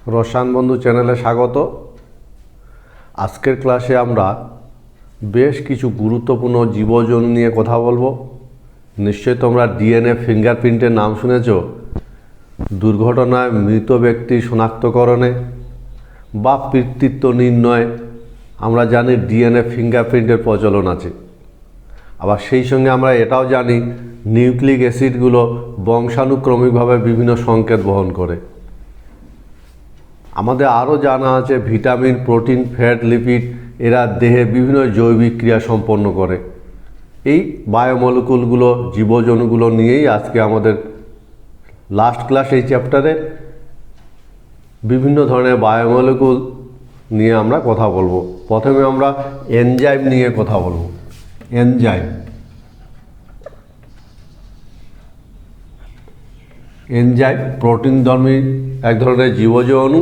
রসায়ন বন্ধু চ্যানেলে স্বাগত। আজকের ক্লাসে আমরা বেশ কিছু গুরুত্বপূর্ণ জীবজন্তু নিয়ে কথা বলবো। নিশ্চয়ই তোমরা ডিএনএ ফিঙ্গারপ্রিন্টের নাম শুনেছ। দুর্ঘটনায় মৃত ব্যক্তি শনাক্তকরণে বা পিতৃত্ব নির্ণয়ে আমরা জানি ডিএনএ ফিঙ্গারপ্রিন্টের প্রচলন আছে। আবার সেই সঙ্গে আমরা এটাও জানি নিউক্লিক অ্যাসিডগুলো বংশানুক্রমিকভাবে বিভিন্ন সংকেত বহন করে। আমাদের আরও জানা আছে ভিটামিন, প্রোটিন, ফ্যাট, লিপিড এরা দেহে বিভিন্ন জৈবিক ক্রিয়া সম্পন্ন করে। এই বায়োমলিকুলগুলো জীবজন্তুগুলো নিয়েই আজকে আমাদের লাস্ট ক্লাস এই চ্যাপ্টারে বিভিন্ন ধরনের বায়োমলিকুল নিয়ে আমরা কথা বলবো। প্রথমে আমরা এনজাইম নিয়ে কথা বলবো। এনজাইম প্রোটিনধর্মী এক ধরনের জীবজন্তু।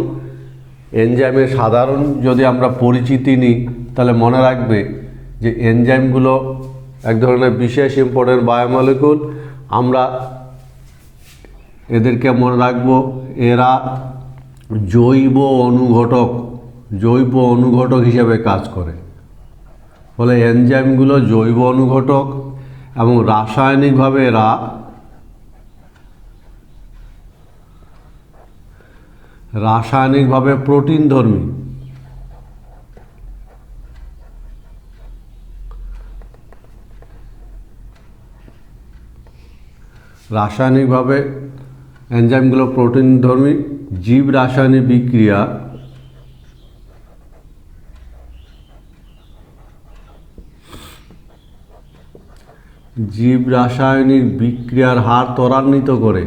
এনজাইমের সাধারণ যদি আমরা পরিচিতি নিই তাহলে মনে রাখবে যে এনজাইমগুলো এক ধরনের বিশেষ ইম্পর্টেন্ট বায়োমলিকুল। আমরা এদেরকে মনে রাখবো এরা জৈব অনুঘটক হিসেবে কাজ করে। ফলে এনজাইমগুলো জৈব অনুঘটক এবং রাসায়নিকভাবে এরা প্রোটিনধর্মী। রাসায়নিকভাবে এনজাইমগুলো প্রোটিনধর্মী। জীব রাসায়নিক বিক্রিয়ার হার ত্বরান্বিত করে।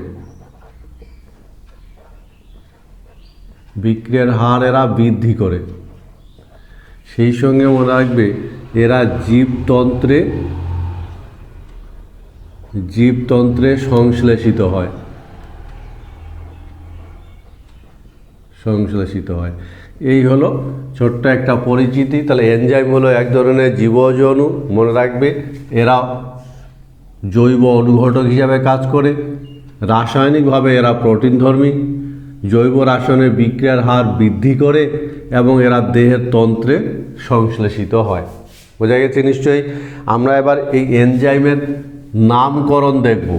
বিক্রিয়ার হার এরা বৃদ্ধি করে। সেই সঙ্গে মনে রাখবে এরা জীবতন্ত্রে সংশ্লেষিত হয়। এই হলো ছোট্ট একটা পরিচিতি। তাহলে এনজাইম হলো এক ধরনের জীবজন্তু। মনে রাখবে এরা জৈব অনুঘটক হিসাবে কাজ করে। রাসায়নিকভাবে এরা প্রোটিনধর্মী। জৈব রাসায়নিক বিক্রিয়ার হার বৃদ্ধি করে এবং এরা দেহের তন্ত্রে সংশ্লেষিত হয়। বোঝা গেছে নিশ্চয়ই। আমরা এবার এই এনজাইমের নামকরণ দেখব।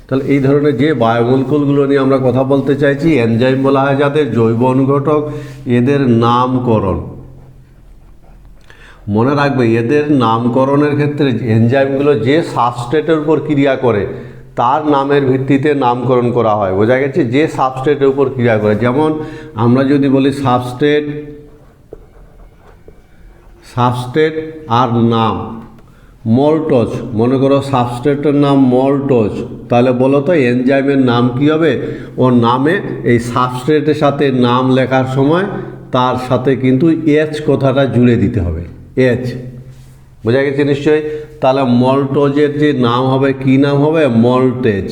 তাহলে এই ধরনের যে বায়োমলিকুলগুলো নিয়ে আমরা কথা বলতে চাইছি, এনজাইম বলা হয় যাদের জৈব অনুঘটক। এদের নামকরণ মনে রাখবে। এদের নামকরণের ক্ষেত্রে এনজাইমগুলো যে সাবস্ট্রেটের উপর ক্রিয়া করে তার নামের ভিত্তিতে নামকরণ করা হয়। বোঝা গেছে, যে সাবস্ট্রেটের উপর ক্রিয়া করে। যেমন আমরা যদি বলি সাবস্ট্রেট আর নাম মল্টোজ, মনে করো সাবস্ট্রেটের নাম মল্টোজ, তাহলে বলো তো এনজাইমের নাম কী হবে? ওর নামে এই সাবস্ট্রেটের সাথে নাম লেখার সময় তার সাথে কিন্তু এইচ কথাটা জুড়ে দিতে হবে। এইচ, বোঝা গেছে নিশ্চয়ই। তাহলে মল্টোজের যে নাম হবে, কি নাম হবে? মল্টেজ।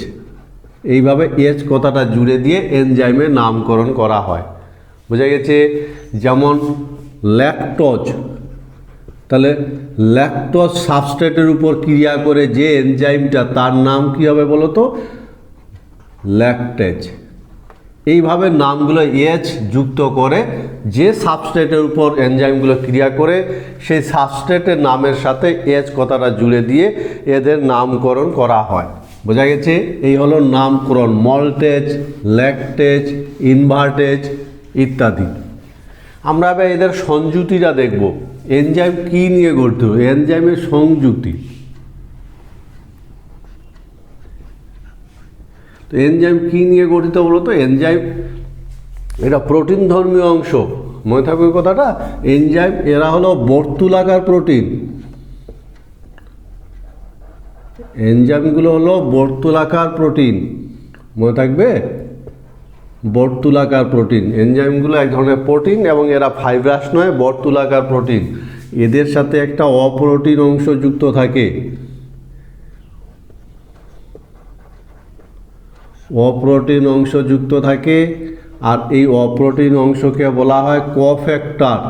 এইভাবে এইচ কথাটা জুড়ে দিয়ে এনজাইমের নামকরণ করা হয়। বোঝা গেছে। যেমন ল্যাকটোজ, তাহলে ল্যাকটোজ সাবস্ট্রেটের উপর ক্রিয়া করে যে এনজাইমটা, তার নাম কি হবে বলো তো? ল্যাকটেজ। এইভাবে নামগুলো এইচ যুক্ত করে যে সাবস্ট্রেটের উপর এনজাইমগুলো ক্রিয়া করে সেই সাবস্ট্রেটের নামের সাথে এইচ কথাটা জুড়ে দিয়ে এদের নামকরণ করা হয়। বোঝা গেছে? এই হলো নামকরণ। মল্টেজ, ল্যাকটেজ, ইনভার্টেজ ইত্যাদি। আমরা এবার এদের সংযুতিটা দেখব। এনজাইম কী নিয়ে গঠিত? এনজাইমের সংযুতি। তো এনজাইম কী নিয়ে গঠিত বলো তো? এনজাইম এটা প্রোটিন ধর্মীয় অংশ। মনে থাকবে কথাটা। এনজাইম এরা হলো বর্তুলাকার প্রোটিন। এনজাইমগুলো হলো বর্তুলাকার প্রোটিন। মনে থাকবে, বর্তুলাকার প্রোটিন। এনজাইমগুলো এক ধরনের প্রোটিন এবং এরা ফাইব্রাস নয়, বর্তুলাকার প্রোটিন। এদের সাথে একটা অপ্রোটিন অংশ যুক্ত থাকে। আর এই অপ্রোটিন অংশকে বলা হয় কোফ্যাক্টর।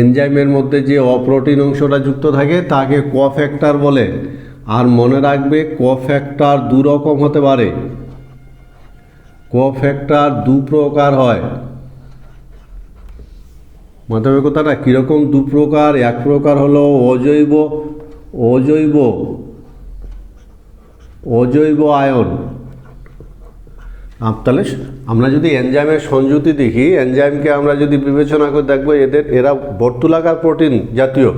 এনজাইমের মধ্যে যে অপ্রোটিন অংশটা যুক্ত থাকে তাকে কোফ্যাক্টর বলে। আর মনে রাখবে কোফ্যাক্টর দু রকম হতে পারে। কোফ্যাক্টর দু প্রকার হয়। মাথায় কথাটা কীরকম দু প্রকার? এক প্রকার হলো অজৈব অজৈব অজৈব আয়ন। তাহলে আমরা যদি এনজাইমের সংযুতি দেখি, এনজাইমকে আমরা যদি বিবেচনা করে দেখবো, এরা বর্তুলাকার প্রোটিন জাতীয়,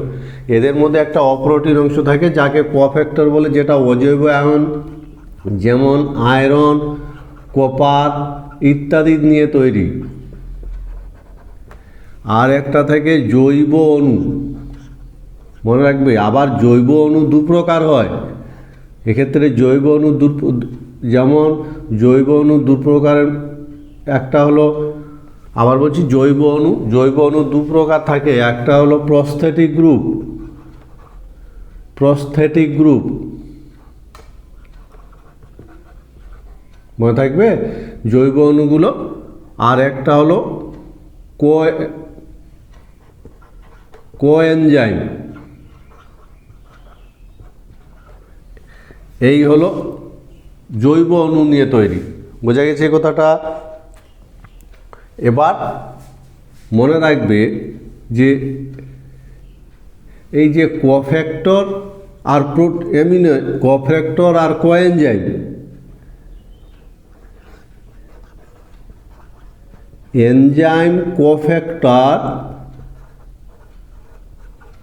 এদের মধ্যে একটা অপ্রোটিন অংশ থাকে যাকে কোফ্যাক্টর বলে, যেটা অজৈব আয়ন, যেমন আয়রন, কপার ইত্যাদি নিয়ে তৈরি। আর একটা থাকে জৈব অণু, মনে রাখবে। আবার জৈব অণু দু প্রকার হয়। এক্ষেত্রে জৈব অণু যেমন জৈব অণু দু প্রকারের, একটা হলো, আবার বলছি জৈব অণু দু প্রকার থাকে। একটা হলো প্রস্থেটিক গ্রুপ মনে থাকবে জৈব অণুগুলো। আর একটা হলো কোএনজাইম। এই হলো জৈব অণু নিয়ে তৈরি। বোঝা গেছে কথাটা? এবার মনে রাখবে যে এই যে কোফ্যাক্টর আর কোফ্যাক্টর আর coenzyme, enzyme cofactor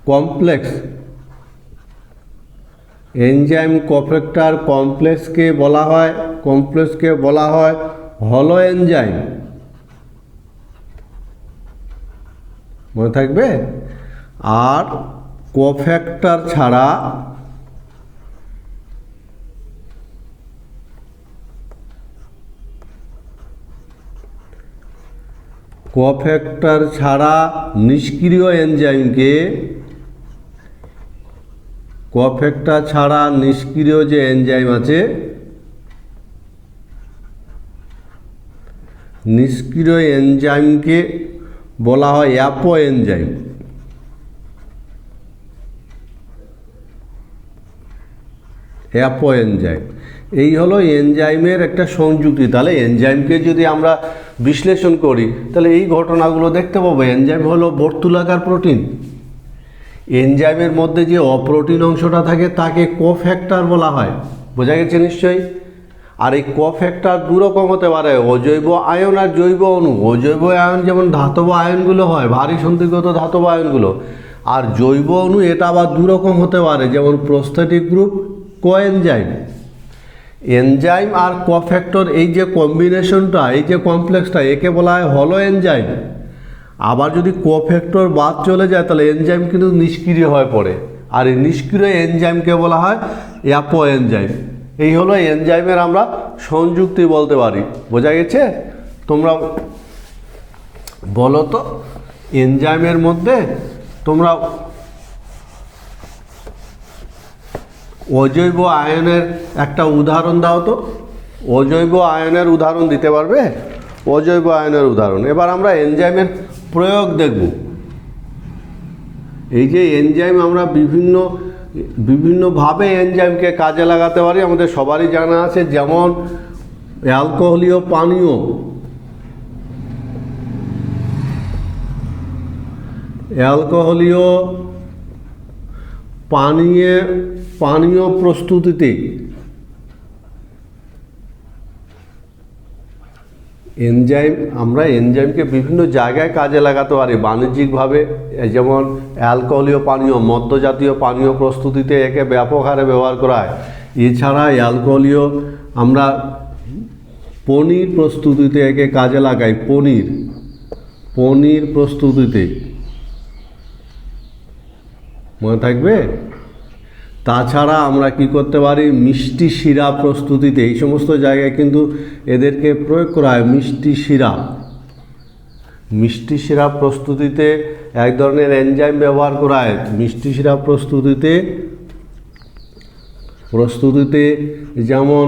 complex, enzyme cofactor কমপ্লেক্সকে বলা হয় হলো এনজাইম। মনে থাকবে? আর কোফ্যাক্টর ছাড়া নিষ্ক্রিয় এনজাইমকে, কোফ্যাক্টর ছাড়া নিষ্ক্রিয় যে এনজাইম আছে, নিষ্ক্রিয় এনজাইমকে বলা হয় অ্যাপো এনজাইম। এই হলো এনজাইমের একটা সংযুক্তি। তাহলে এনজাইমকে যদি আমরা বিশ্লেষণ করি তাহলে এই ঘটনাগুলো দেখতে পাবো। এনজাইম হলো বর্তুলাকার প্রোটিন। এনজাইমের মধ্যে যে অপ্রোটিন অংশটা থাকে তাকে কোফ্যাক্টর বলা হয়। বোঝা গেছে নিশ্চয়ই? আর এই কোফ্যাক্টর দু রকম হতে পারে, অজৈব আয়ন আর জৈব অণু। অজৈব আয়ন যেমন ধাতব আয়নগুলো হয়, ভারী সন্ধিগত ধাতব আয়নগুলো। আর জৈব অণু এটা আবার দু রকম হতে পারে, যেমন প্রস্থেটিক গ্রুপ, কোএনজাইম। এনজাইম আর কোফ্যাক্টর এই যে কম্বিনেশনটা, এই যে কমপ্লেক্সটা, একে বলা হয় হলো এনজাইম। আবার যদি কোফ্যাক্টর বাদ চলে যায় তাহলে এনজাইম কিন্তু নিষ্ক্রিয় হয়ে পড়ে। আর এই নিষ্ক্রিয় এনজাইমকে বলা হয় অ্যাপো এনজাইম। এই হলো এনজাইমের আমরা সংযুক্তি বলতে পারি। বোঝা গেছে? তোমরা বলো তো, এনজাইমের মধ্যে তোমরা অজৈব আয়নের একটা উদাহরণ দাও তো। অজৈব আয়নের উদাহরণ দিতে পারবে? অজৈব আয়নের উদাহরণ। এবার আমরা এনজাইমের প্রয়োগ দেখব। এই যে এনজাইম, আমরা বিভিন্নভাবে এনজাইমকে কাজে লাগাতে পারি, আমাদের সবারই জানা আছে। যেমন অ্যালকোহলীয় পানীয় প্রস্তুতিতে আমরা এনজাইমকে বিভিন্ন জায়গায় কাজে লাগাতে পারি বাণিজ্যিকভাবে। যেমন অ্যালকোহলীয় পানীয়, মদ্যজাতীয় পানীয় প্রস্তুতিতে একে ব্যাপক হারে ব্যবহার করা হয়। এছাড়া আমরা পনির প্রস্তুতিতে একে কাজে লাগাই। পনির প্রস্তুতিতে, মনে থাকবে? তাছাড়া আমরা কি করতে পারি, মিষ্টি শিরা প্রস্তুতিতে, এই সমস্ত জায়গায় কিন্তু এদেরকে প্রয়োগ করা হয়। মিষ্টি শিরা প্রস্তুতিতে এক ধরনের এনজাইম ব্যবহার করা হয়। মিষ্টি শিরা প্রস্তুতিতে যেমন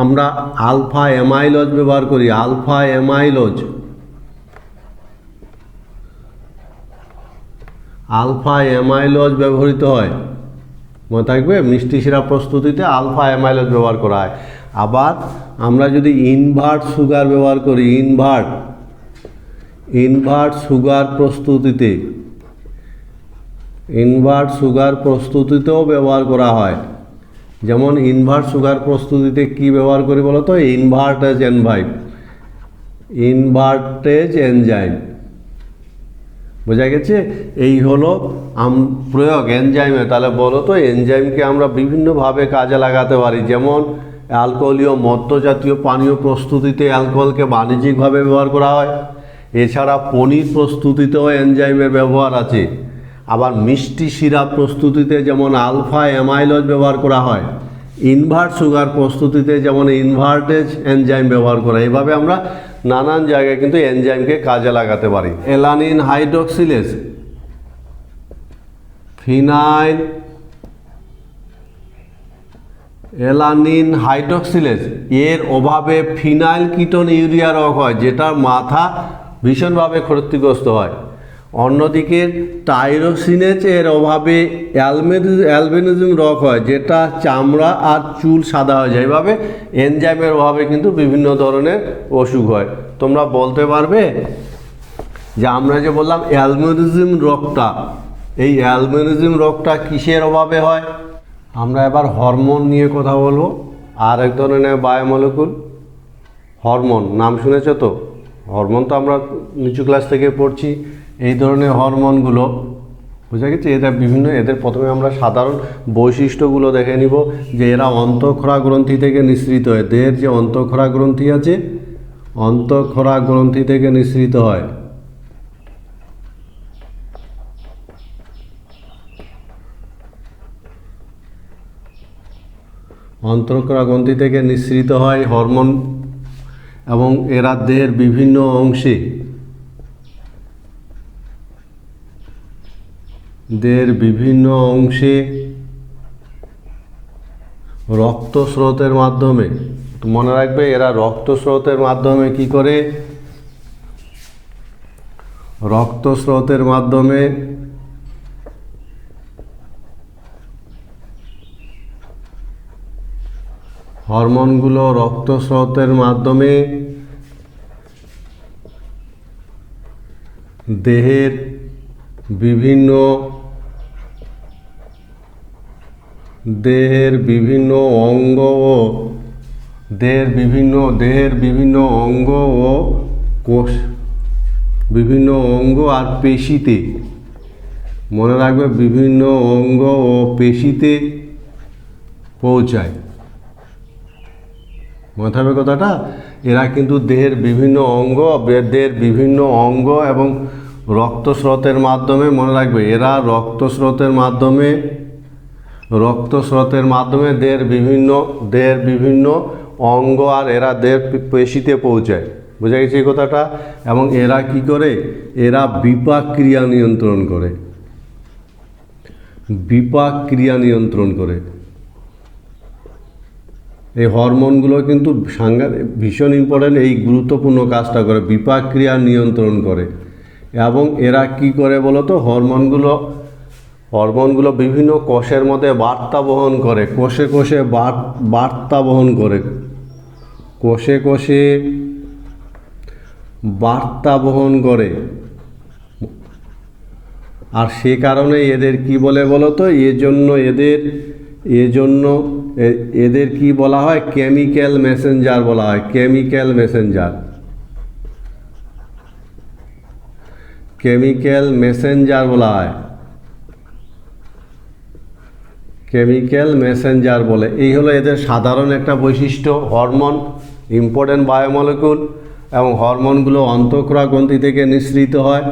আমরা আলফা অ্যামাইলোজ ব্যবহার করি। আলফা অ্যামাইলোজ ব্যবহৃত হয়। মনে থাকবে, মিষ্টি শিরা প্রস্তুতিতে আলফা অ্যামাইলোজ ব্যবহার করা হয়। আবার আমরা যদি ইনভার্ট সুগার ব্যবহার করি, ইনভার্ট সুগার প্রস্তুতিতেও ব্যবহার করা হয়। যেমন ইনভার্ট সুগার প্রস্তুতিতে কি ব্যবহার করি বলো তো? Invertase enzyme. বোঝা গেছে? এই হলো প্রয়োগ এনজাইমে। তাহলে বলো তো এনজাইমকে আমরা বিভিন্নভাবে কাজে লাগাতে পারি। যেমন অ্যালকোহলীয় মদ্য জাতীয় পানীয় প্রস্তুতিতে অ্যালকোহলকে বাণিজ্যিকভাবে ব্যবহার করা হয়। এছাড়া পনির প্রস্তুতিতেও এনজাইমের ব্যবহার আছে। আবার মিষ্টি সিরাপ প্রস্তুতিতে যেমন আলফা অ্যামাইলজ ব্যবহার করা হয়। ইনভার্ট সুগার প্রস্তুতিতে যেমন ইনভার্টেজ এনজাইম ব্যবহার করা হয়। এভাবে আমরা নানান জায়গায় কিন্তু এনজাইমকে কাজে লাগাতে পারি। অ্যালানিন হাইড্রক্সিলেজ, অ্যালানিন হাইড্রক্সিলেজ এর অভাবে ফিনাইল কিটোন ইউরিয়া রোগ হয়, যেটার মাথা ভীষণভাবে ক্ষতিগ্রস্ত হয়। অন্যদিকে টাইরোসিনেজ এর অভাবে অ্যালবিনিজম রোগ হয়, যেটা চামড়া আর চুল সাদা হয়ে যায়। এভাবে এনজাইমের অভাবে কিন্তু বিভিন্ন ধরনের অসুখ হয়। তোমরা বলতে পারবে যে আমরা যে বললাম অ্যালবিনিজম রোগটা, এই অ্যালবিনিজম রোগটা কিসের অভাবে হয়? আমরা এবার হরমোন নিয়ে কথা বলবো। আর এক ধরনের বায়োমলিকুল হরমোন, নাম শুনেছ তো? হরমোন তো আমরা নিচু ক্লাস থেকে পড়ছি। এই ধরনের হরমোনগুলো বোঝা গেছে, এদের প্রথমে আমরা সাধারণ বৈশিষ্ট্যগুলো দেখে নিব। যে এরা অন্তঃক্ষরা গ্রন্থি থেকে নিঃসৃত হয়। দেহের যে অন্তঃক্ষরা গ্রন্থি আছে, অন্তঃক্ষরা গ্রন্থি থেকে নিঃসৃত হয়। অন্তঃক্ষরা গ্রন্থি থেকে নিঃসৃত হয় হরমোন, এবং এরা দেহের বিভিন্ন অংশে রক্তস্রোতের মাধ্যমে, মনে রাখবে এরা রক্তস্রোতের মাধ্যমে কি করে? রক্তস্রোতের মাধ্যমে হরমোনগুলো রক্তস্রোতের মাধ্যমে দেহের বিভিন্ন অঙ্গ ও কোষ, বিভিন্ন অঙ্গ আর পেশিতে, মনে রাখবে বিভিন্ন অঙ্গ ও পেশিতে পৌঁছায়। মনে থাকবে কথাটা? এরা কিন্তু দেহের বিভিন্ন অঙ্গ এবং রক্তস্রোতের মাধ্যমে, মনে রাখবে এরা রক্তস্রোতের মাধ্যমে দেহের বিভিন্ন অঙ্গ আর এরা দেহের পেশিতে পৌঁছায়। বোঝা গেছে এই কথাটা? এবং এরা কি করে? এরা বিপাক ক্রিয়া নিয়ন্ত্রণ করে। এই হরমোনগুলো কিন্তু ভীষণ ইম্পর্ট্যান্ট, এই গুরুত্বপূর্ণ কাজটা করে, বিপাক ক্রিয়া নিয়ন্ত্রণ করে। এবং এরা কি করে বলো তো? হরমোনগুলো বিভিন্ন কোষের মধ্যে বার্তা বহন করে, কোষে বার্তা বহন করে, আর সে কারণে এদের কি বলে বলো তো? এদের কি বলা হয়? কেমিক্যাল মেসেঞ্জার বলা হয়। কেমিক্যাল মেসেঞ্জার বলে। এই হলো এদের সাধারণ একটা বৈশিষ্ট্য। হরমোন ইম্পর্টেন্ট বায়োমলিকুল, এবং হরমোনগুলো অন্তঃক্ষরা গ্রন্থি থেকে নিঃসৃত হয়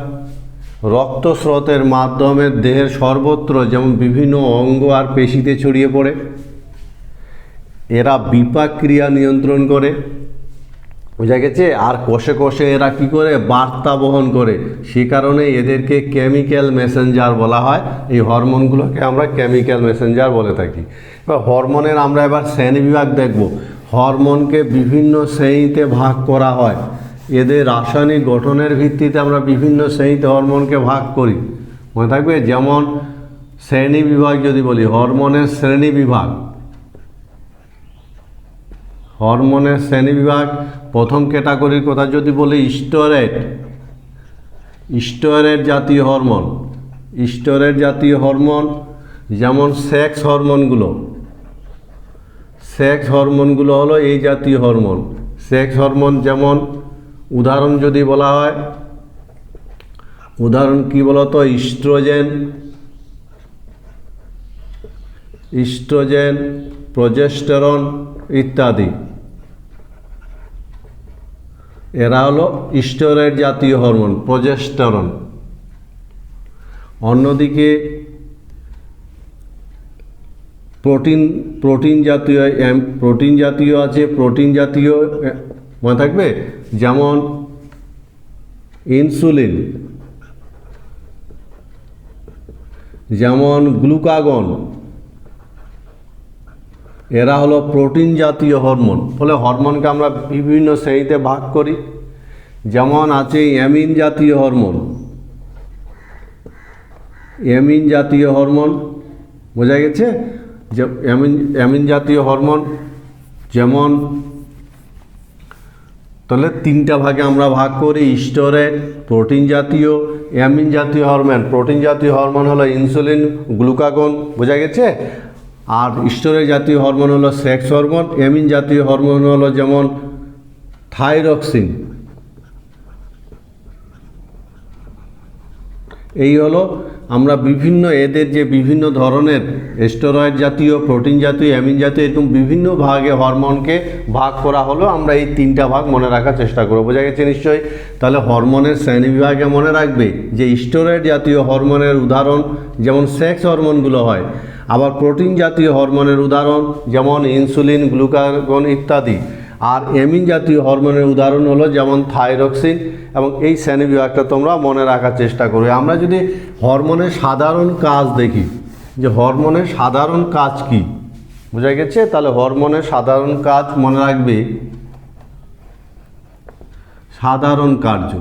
রক্তস্রোতের মাধ্যমে দেহের সর্বত্র, যেমন বিভিন্ন অঙ্গ আর পেশিতে ছড়িয়ে পড়ে। এরা বিপাক ক্রিয়া নিয়ন্ত্রণ করে। বোঝা গেছে? আর কোষে এরা কি করে? বার্তা বহন করে। সে কারণে এদেরকে কেমিক্যাল মেসেঞ্জার বলা হয়। এই হরমোনগুলোকে আমরা কেমিক্যাল মেসেঞ্জার বলে থাকি। এবার হরমোনের আমরা এবার শ্রেণীবিভাগ দেখব। হরমোনকে বিভিন্ন শ্রেণীতে ভাগ করা হয়। এদের রাসায়নিক গঠনের ভিত্তিতে আমরা বিভিন্ন শ্রেণীতে হরমোনকে ভাগ করি। মনে থাকবে? যেমন শ্রেণীবিভাগ যদি বলি, হরমোনের শ্রেণীবিভাগ হরমোনের শ্রেণীবিভাগ, প্রথম ক্যাটাগরির কথা যদি বলি স্টেরয়েড, স্টেরয়েড জাতীয় হরমোন, স্টেরয়েড জাতীয় হরমোন যেমন সেক্স হরমোনগুলো, সেক্স হরমোনগুলো হলো এই জাতীয় হরমোন। সেক্স হরমোন যেমন উদাহরণ যদি বলা হয়, উদাহরণ কি বলতো, ইস্ট্রোজেন, ইস্ট্রোজেন, প্রজেস্টেরন ইত্যাদি, এরা হলো স্টেরয়েড জাতীয় হরমোন, প্রজেস্টেরন। অন্যদিকে প্রোটিন জাতীয় আছে, প্রোটিন জাতীয় মনে থাকবে যেমন ইনসুলিন, যেমন গ্লুকাগন, এরা হলো প্রোটিন জাতীয় হরমোন। ফলে হরমোনকে আমরা বিভিন্ন শ্রেণীতে ভাগ করি। যেমন আছে অ্যামিন জাতীয় হরমোন, অ্যামিন জাতীয় হরমোন, বোঝা গেছে যে অ্যামিন জাতীয় হরমোন যেমন, তাহলে তিনটা ভাগে আমরা ভাগ করি, স্টেরয়েড, প্রোটিন জাতীয়, অ্যামিন জাতীয় হরমোন। প্রোটিন জাতীয় হরমোন হলো ইনসুলিন, গ্লুকাগন, বোঝা গেছে। আর স্টেরয়েড জাতীয় হরমোন হলো সেক্স হরমোন, অ্যামিন জাতীয় হরমোন হলো যেমন থাইরক্সিন। এই হলো আমরা বিভিন্ন এদের যে বিভিন্ন ধরনের স্টেরয়েড জাতীয়, প্রোটিন জাতীয়, অ্যামিন জাতীয়, এরকম বিভিন্ন ভাগে হরমোনকে ভাগ করা হলো। আমরা এই তিনটা ভাগ মনে রাখার চেষ্টা করব, বোঝা গেছে নিশ্চয়ই। তাহলে হরমোনের শ্রেণীবিভাগে মনে রাখবে যে স্টেরয়েড জাতীয় হরমোনের উদাহরণ যেমন সেক্স হরমোনগুলো হয়, আবার প্রোটিন জাতীয় হরমোনের উদাহরণ যেমন ইনসুলিন, গ্লুকাগন ইত্যাদি। আর অ্যামিন জাতীয় হরমোনের উদাহরণ হলো যেমন থাইরক্সিন। এবং এই শ্রেণীবিভাগটা তোমরা মনে রাখার চেষ্টা করবে। আমরা যদি হরমোনের সাধারণ কাজ দেখি, যে হরমোনের সাধারণ কাজ কি, বোঝা গেছে। তাহলে হরমোনের সাধারণ কাজ মনে রাখবে, সাধারণ কার্য।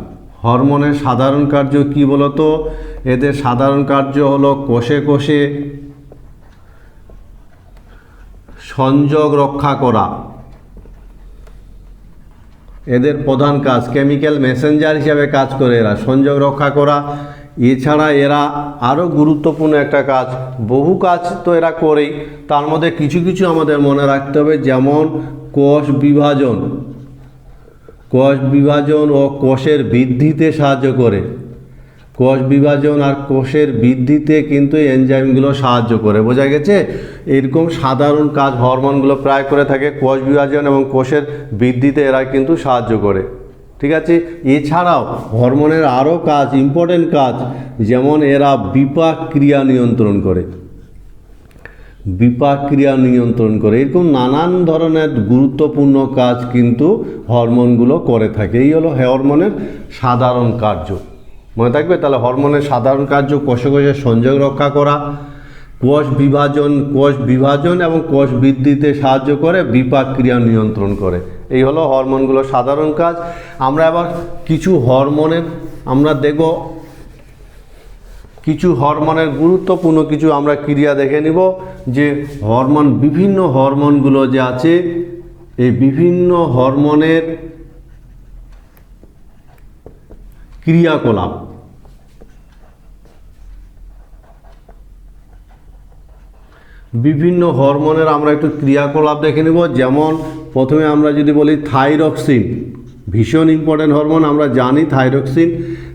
হরমোনের সাধারণ কার্য কি বলতো? এদের সাধারণ কার্য হলো কোষে কোষে সংযোগ রক্ষা করা, এদের প্রধান কাজ। কেমিক্যাল মেসেঞ্জার হিসাবে কাজ করে এরা, সংযোগ রক্ষা করা। এছাড়া এরা আরও গুরুত্বপূর্ণ একটা কাজ, বহু কাজ তো এরা করেই, তার মধ্যে কিছু কিছু আমাদের মনে রাখতে হবে। যেমন কোষ বিভাজন, কোষ বিভাজন ও কোষের বৃদ্ধিতে সাহায্য করে। কোষ বিভাজন আর কোষের বৃদ্ধিতে কিন্তু এনজাইমগুলো সাহায্য করে, বোঝা গেছে। এরকম সাধারণ কাজ হরমোনগুলো প্রায় করে থাকে। কোষ বিভাজন এবং কোষের বৃদ্ধিতে এরা কিন্তু সাহায্য করে, ঠিক আছে। এছাড়াও হরমোনের আরও কাজ, ইম্পর্টেন্ট কাজ, যেমন এরা বিপাক ক্রিয়া নিয়ন্ত্রণ করে, বিপাক ক্রিয়া নিয়ন্ত্রণ করে। এরকম নানান ধরনের গুরুত্বপূর্ণ কাজ কিন্তু হরমোনগুলো করে থাকে। এই হলো হরমোনের সাধারণ কার্য, মনে থাকবে। তাহলে হরমোনের সাধারণ কার্য কোষে কোষে সংযোগ রক্ষা করা, কোষ বিভাজন এবং কোষ বৃদ্ধিতে সাহায্য করে, বিপাক ক্রিয়া নিয়ন্ত্রণ করে। এই হলো হরমোনগুলো সাধারণ কাজ। আমরা এবার কিছু হরমোনের আমরা দেখব, কিছু হরমোনের গুরুত্বপূর্ণ কিছু আমরা ক্রিয়া দেখে নিব। যে হরমোন, বিভিন্ন হরমোনগুলো যে আছে, এই বিভিন্ন হরমোনের ক্রিয়াকলাপ, বিভিন্ন হরমোনের আমরা একটু ক্রিয়াকলাপ দেখে নেব। যেমন প্রথমে আমরা যদি বলি থাইরক্সিন, ভীষণ ইম্পর্টেন্ট হরমোন, আমরা জানি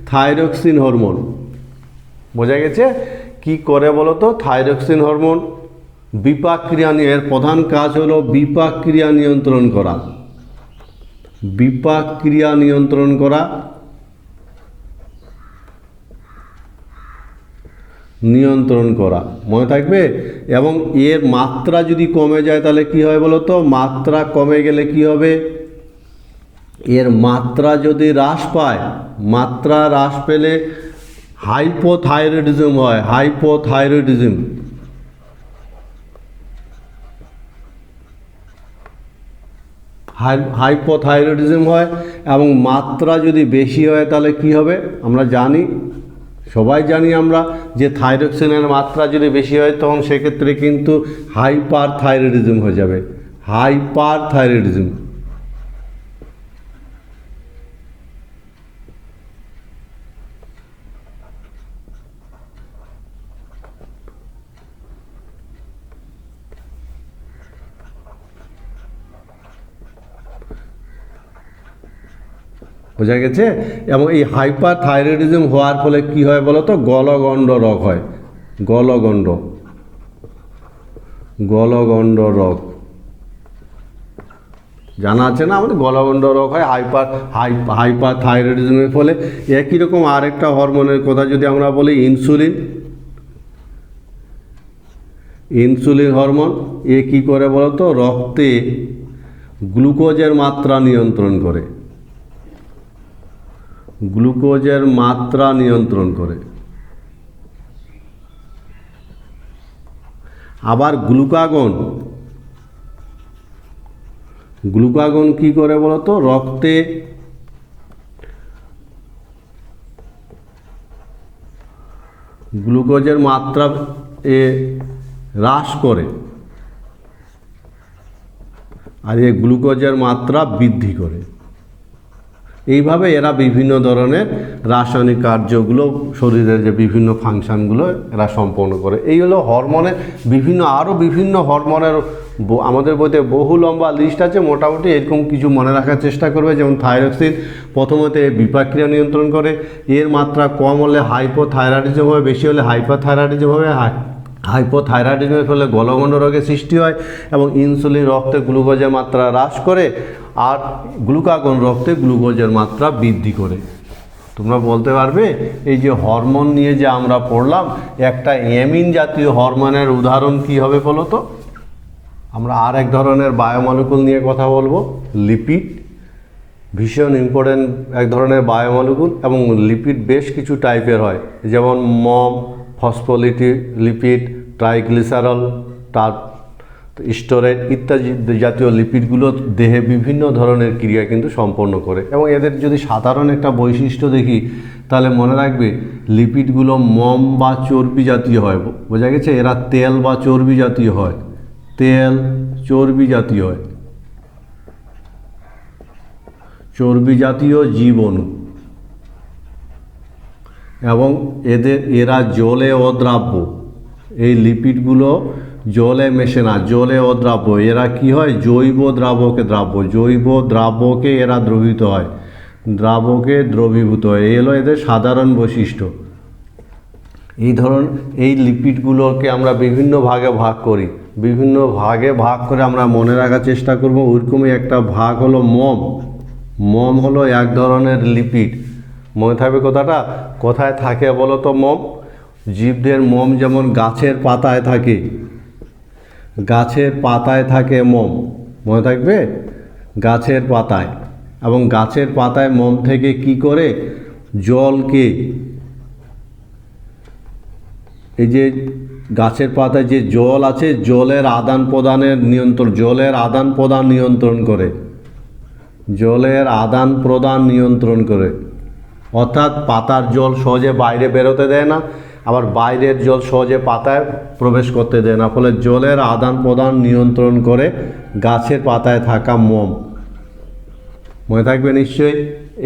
থাইরক্সিন হরমোন, বোঝা গেছে। কি করে বলো তো? থাইরক্সিন হরমোন বিপাক ক্রিয়া, এর প্রধান কাজ হলো বিপাক ক্রিয়া নিয়ন্ত্রণ করা, বিপাক ক্রিয়া নিয়ন্ত্রণ করা, মনে থাকবে। এবং এর মাত্রা যদি কমে যায় তাহলে কি হয় বলো তো? মাত্রা কমে গেলে কি হবে? এর মাত্রা যদি হ্রাস পায়, মাত্রা হ্রাস পেলে হাইপোথাইরয়েডিজম হয়, হাইপোথাইরয়েডিজম হয়। এবং মাত্রা যদি বেশি হয় তাহলে কি হবে? আমরা জানি, সবাই জানি আমরা, যে থাইরক্সিনের মাত্রা যদি বেশি হয় তখন সেক্ষেত্রে কিন্তু হাইপারথাইরয়েডিজম হয়ে যাবে, হাইপারথাইরয়েডিজম। বোঝা গেছে? এবং এই হাইপারথাইরয়েডিজম হওয়ার ফলে কি হয় বলো তো? গলগণ্ড রোগ হয়। গলগণ্ড রোগ জানা আছে না আমাদের? গলগণ্ড রোগ হয় হাইপারথাইরয়েডিজমের ফলে। একই রকম আরেকটা হরমোনের কথা যদি আমরা বলি, ইনসুলিন হরমোন। এ কি করে বলো তো? রক্তে গ্লুকোজের মাত্রা নিয়ন্ত্রণ করে। গ্লুকোজের মাত্রা নিয়ন্ত্রণ করে। আবার গ্লুকাগন কি করে বলো তো? রক্তে গ্লুকোজের মাত্রা হ্রাস করে, আর এই গ্লুকোজের মাত্রা বৃদ্ধি করে। এইভাবে এরা বিভিন্ন ধরনের রাসায়নিক কার্যগুলো, শরীরের যে বিভিন্ন ফাংশনগুলো এরা সম্পন্ন করে। এই হলো হরমোনের আরও বিভিন্ন হরমোনের আমাদের বইতে বহু লম্বা লিস্ট আছে। মোটামুটি এরকম কিছু মনে রাখার চেষ্টা করবে। যেমন থাইরক্সিন প্রথমত বিপাকক্রিয়া নিয়ন্ত্রণ করে। এর মাত্রা কম হলে হাইপোথাইরয়েডিজম হবে, বেশি হলে হাইপারথাইরয়েডিজম হবে। হাইপোথাইরয়েডিজমের ফলে গলগণ্ড রোগের সৃষ্টি হয় এবং ইনসুলিন রক্তে গ্লুকোজের মাত্রা হ্রাস করে, আর গ্লুকাগন রক্তে গ্লুকোজের মাত্রা বৃদ্ধি করে। তোমরা বলতে পারবে এই যে হরমোন নিয়ে যে আমরা পড়লাম, একটা অ্যামিন জাতীয় হরমোনের উদাহরণ কি হবে বলো তো? আমরা আর এক ধরনের বায়োমলিকুল নিয়ে কথা বলবো, লিপিড। ভীষণ ইম্পর্টেন্ট এক ধরনের বায়োমলিকুল, এবং লিপিড বেশ কিছু টাইপের হয়, যেমন ফসফোলিপিড, ট্রাইগ্লিসারল, স্টোরেট ইত্যাদি জাতীয় লিপিডগুলো দেহে বিভিন্ন ধরনের ক্রিয়া কিন্তু সম্পন্ন করে। এবং এদের যদি সাধারণ একটা বৈশিষ্ট্য দেখি তাহলে মনে রাখবে, লিপিডগুলো মোম বা চর্বি জাতীয় হয়। বোঝা গেছে? এরা তেল বা চর্বি জাতীয় হয়। চর্বি জাতীয় জীবাণু, এবং এরা জলে অদ্রাব্য। এই লিপিডগুলো জলে মেশে না, জলে অদ্রাব্য। এরা কি হয়? জৈব দ্রাবকে এরা দ্রবীভূত হয়, এই হলো এদের সাধারণ বৈশিষ্ট্য। এই লিপিডগুলোকে আমরা বিভিন্ন ভাগে ভাগ করি। আমরা মনে রাখার চেষ্টা করব। ওইরকমই একটা ভাগ হলো মোম হলো এক ধরনের লিপিড। মনে থাকবে কথাটা? কোথায় থাকে বলো তো মোম? জীবদের মোম যেমন গাছের পাতায় থাকে মোম। মনে থাকবে? গাছের পাতায়। এবং গাছের পাতায় মোম থেকে কি করে? জলকে, এই যে গাছের পাতায় যে জল আছে, জলের আদান প্রদান নিয়ন্ত্রণ করে। অর্থাৎ পাতার জল সহজে বাইরে বেরোতে দেয় না, আবার বাইরের জল সহজে পাতায় প্রবেশ করতে দেয় না। ফলে জলের আদান প্রদান নিয়ন্ত্রণ করে গাছের পাতায় থাকা মোম। মনে থাকবে নিশ্চয়ই?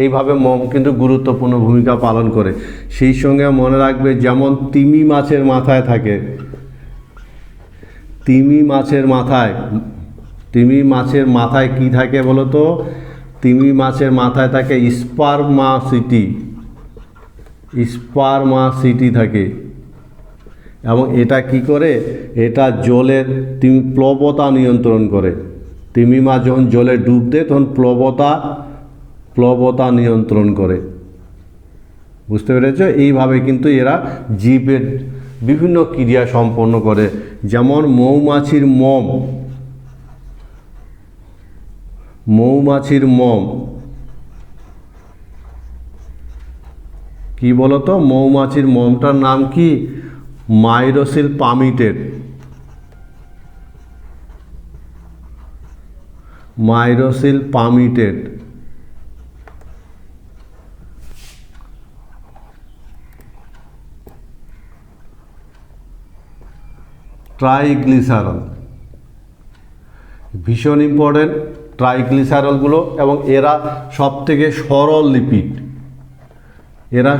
এইভাবে মোম কিন্তু গুরুত্বপূর্ণ ভূমিকা পালন করে। সেই সঙ্গে মনে রাখবে, যেমন তিমি মাছের মাথায় থাকে, তিমি মাছের মাথায় কি থাকে বলো তো? তিমি মাছের মাথায় থাকে স্পারমাসিটি থাকে। এবং এটা কি করে? এটা জলের প্লবতা নিয়ন্ত্রণ করে। তিমি মাছ যখন জলে ডুব দেয় তখন প্লবতা নিয়ন্ত্রণ করে। বুঝতে পেরেছ? এইভাবে কিন্তু এরা জীবের বিভিন্ন ক্রিয়া সম্পন্ন করে। যেমন মৌমাছির মোম কি বলতো? মৌমাছির মোমটার নাম কি? মাইরোসিল পামিটেড। ট্রাইগ্লিসারল। ভীষণ ইম্পর্টেন্ট ট্রাইগ্লিসারলগুলো, এবং এরা সবথেকে সরল লিপিড, এরা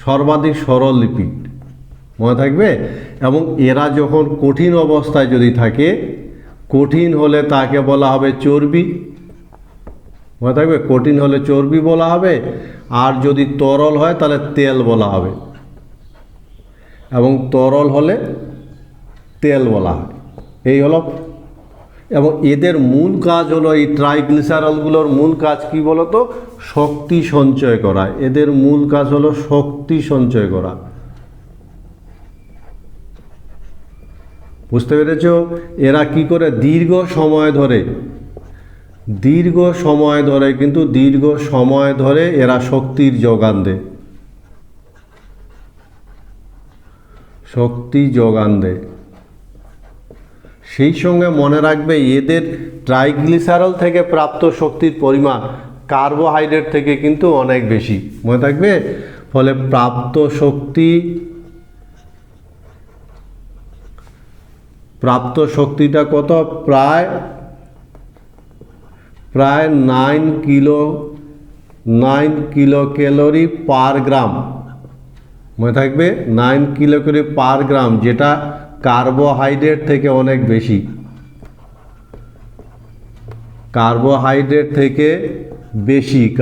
সর্বাধিক সরল লিপিড, মনে থাকবে। এবং এরা যখন কঠিন অবস্থায় যদি থাকে, কঠিন হলে তাকে বলা হবে চর্বি, মনে থাকবে, কঠিন হলে চর্বি বলা হবে, আর যদি তরল হয় তাহলে তেল বলা হবে, এবং তরল হলে তেল বলা হয়। এই হলো, এবং এদের মূল কাজ হলো, এই ট্রাইগ্লিসারলগুলোর মূল কাজ কি বলো তো? শক্তি সঞ্চয় করা। এদের মূল কাজ হলো শক্তি সঞ্চয় করা, বুঝতে পেরেছ? এরা কি করে দীর্ঘ সময় ধরে কিন্তু দীর্ঘ সময় ধরে এরা শক্তির যোগান দেয়, সেই সঙ্গে মনে রাখবে এদের ট্রাইগ্লিসারল থেকে প্রাপ্ত শক্তির পরিমাণ কার্বোহাইড্রেট থেকে কিন্তু অনেক বেশি, মনে থাকবে। ফলে প্রাপ্ত শক্তিটা কত? প্রায় 9 কিলো ক্যালোরি পার গ্রাম, মনে থাকবে 9 কিলো ক্যালোরি পার গ্রাম, যেটা কার্বোহাইড্রেট থেকে অনেক বেশি,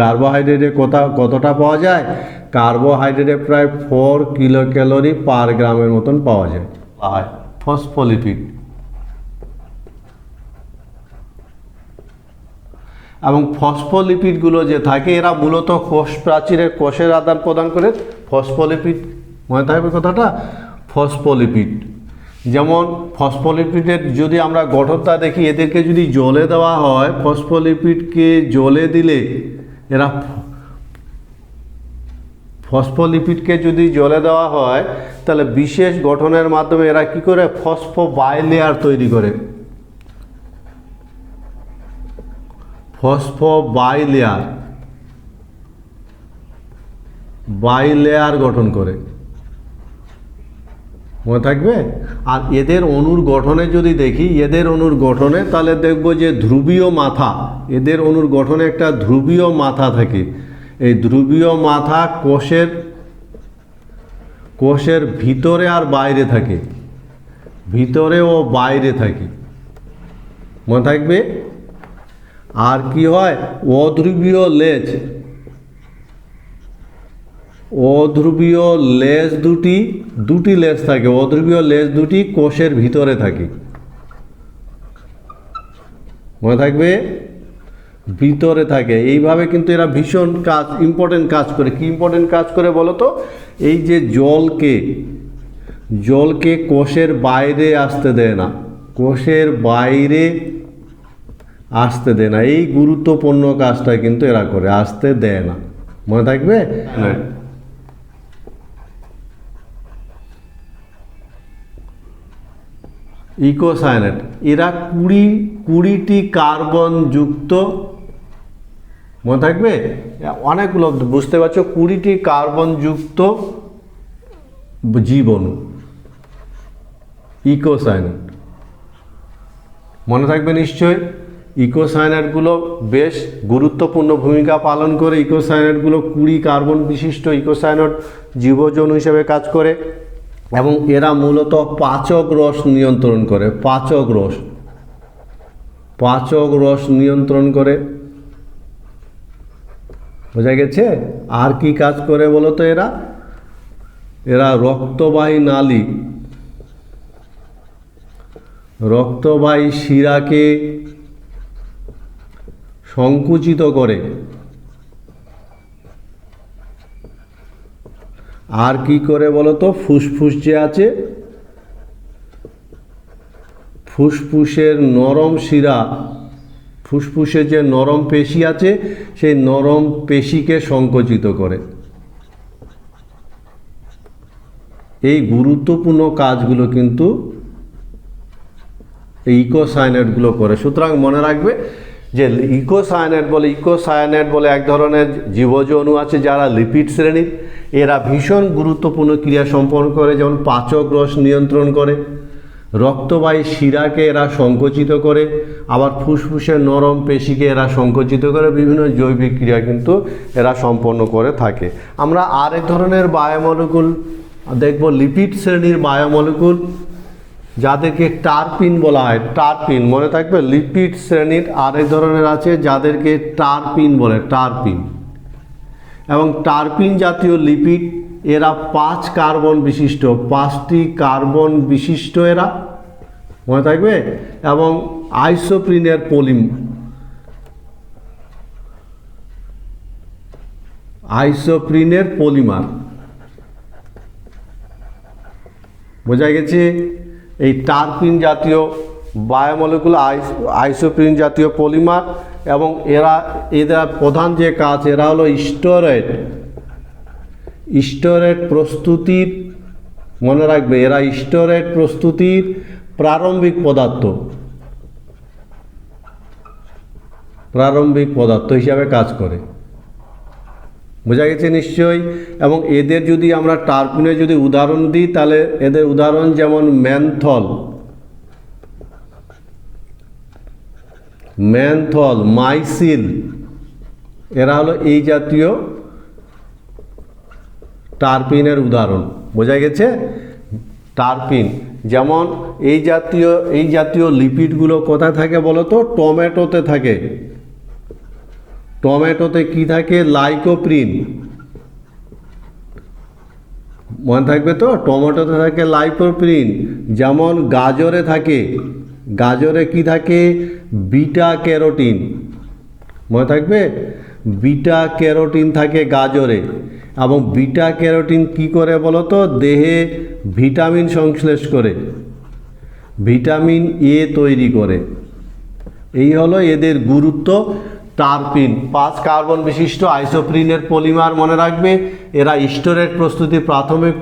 কার্বোহাইড্রেটে কতটা পাওয়া যায়? কার্বোহাইড্রেটে প্রায় 4 কিলো ক্যালোরি পার গ্রামের মতন পাওয়া যায়। ফসফোলিপিড, এবং ফসফোলিপিডগুলো যে থাকে এরা মূলত কোষ প্রাচীরের কোষের আদান প্রদান করে। ফসফোলিপিড, মনে থাকবে কথাটা, ফসফোলিপিড। যেমন ফসফোলিপিডের যদি আমরা গঠনটা দেখি, এদেরকে যদি জলে দেওয়া হয়, ফসফোলিপিডকে জলে দিলে এরা, ফসফোলিপিডকে যদি জলে দেওয়া হয় তাহলে বিশেষ গঠনের মাধ্যমে এরা কি করে? ফসফোবাইলেয়ার তৈরি করে, বাইলেয়ার গঠন করে, মনে থাকবে। আর এদের অণুর গঠনে যদি দেখি, তাহলে দেখব যে ধ্রুবীয় মাথা, এদের অণুর গঠনে একটা ধ্রুবীয় মাথা থাকে। এই ধ্রুবীয় মাথা কোষের ভিতরে আর বাইরে থাকে, ভিতরে ও বাইরে থাকে, মনে থাকবে। আর কি হয়? অধ্রুবীয় লেজ দুটি লেজ থাকে, অধ্রুবীয় লেজ দুটি কোষের ভিতরে থাকে, মনে থাকবে, ভিতরে থাকে। এইভাবে কিন্তু এরা ভীষণ ইম্পর্টেন্ট কাজ করে। কি ইম্পর্টেন্ট কাজ করে বলো তো? এই যে জলকে কোষের বাইরে আসতে দেয় না, এই গুরুত্বপূর্ণ কাজটা কিন্তু এরা করে, আসতে দেয় না, মনে থাকবে। ইকোসায়ানেট, এরা 20টি কার্বন যুক্ত, মনে থাকবে, অনেকগুলো, বুঝতে পারছো, 20টি কার্বন যুক্ত জীবাণু, ইকোসায়ানেট, মনে থাকবে নিশ্চয়। ইকোসায়ানেটগুলো বেশ গুরুত্বপূর্ণ ভূমিকা পালন করে। ইকোসায়ানেটগুলো 20 কার্বন বিশিষ্ট ইকোসায়ানেট জীবজন্তু হিসেবে কাজ করে, এবং এরা মূলত পাচক রস নিয়ন্ত্রণ করে, বোঝা গেছে। আর কি কাজ করে বলো তো? এরা রক্তবাহী শিরাকে সংকুচিত করে। আর কি করে বলো তো? ফুসফুস যে আছে, ফুসফুসের নরম শিরা, ফুসফুসে যে নরম পেশি আছে, সেই নরম পেশিকে সংকুচিত করে। এই গুরুত্বপূর্ণ কাজগুলো কিন্তু এই ইকোসায়ানেটগুলো করে। সুতরাং মনে রাখবে যে ইকোসায়ানেট বলে এক ধরনের জীবজ অণু আছে যারা লিপিড শ্রেণীর। এরা ভীষণ গুরুত্বপূর্ণ ক্রিয়া সম্পন্ন করে, যেমন পাচক রস নিয়ন্ত্রণ করে, রক্তবাহী শিরাকে এরা সংকুচিত করে, আবার ফুসফুসের নরম পেশিকে এরা সংকুচিত করে, বিভিন্ন জৈবিক ক্রিয়া কিন্তু এরা সম্পন্ন করে থাকে। আমরা আরেক ধরনের বায়োমলিকুল দেখব, লিপিড শ্রেণীর বায়োমলিকুল, যাদেরকে টারপিন বলা হয়। টারপিন মনে থাকবে, লিপিড শ্রেণীর আরেক ধরনের আছে যাদেরকে টারপিন বলে, টারপিন। এবং টারপিন জাতীয় লিপিড এরা 5 কার্বন বিশিষ্ট, 5টি কার্বন বিশিষ্ট এরা, মনে থাকবে। এবং আইসোপ্রিনের পলিমার, বোঝা গেছে। এই টারপিন জাতীয় বায়োমলিকুল আইসোপ্রিন জাতীয় পলিমার, এবং এদের প্রধান যে কাজ, এরা হলো স্টেরয়েড প্রস্তুতির, মনে রাখবে, এরা স্টেরয়েড প্রস্তুতির প্রারম্ভিক পদার্থ হিসাবে কাজ করে, বোঝা গেছে নিশ্চয়ই। এবং এদের যদি আমরা টারপিনের যদি উদাহরণ দিই, তাহলে এদের উদাহরণ যেমন ম্যানথল, মাইসিল, এরা হলো এই জাতীয় টারপিনের উদাহরণ, বোঝা গেছে। টারপিন যেমন এই জাতীয় লিপিডগুলো কোথায় থাকে বলো তো? টমেটোতে থাকে। টমেটোতে কি থাকে? লাইকোপ্রিন, মনে থাকবে তো, টমেটোতে থাকে লাইকোপ্রিন। যেমন গাজরে থাকে, গাজরে কি থাকে? বিটা ক্যারোটিন, মনে থাকবে, বিটা ক্যারোটিন থাকে গাজরে। এবং বিটা ক্যারোটিন কি করে বলো তো? দেহে ভিটামিন সংশ্লেষ করে, ভিটামিন এ তৈরি করে। এই হলো এদের গুরুত্ব। টারপিন 5 কার্বন বিশিষ্ট আইসোপ্রিনের পলিমার, মনে রাখবে। এরা স্টেরয়েড প্রস্তুতির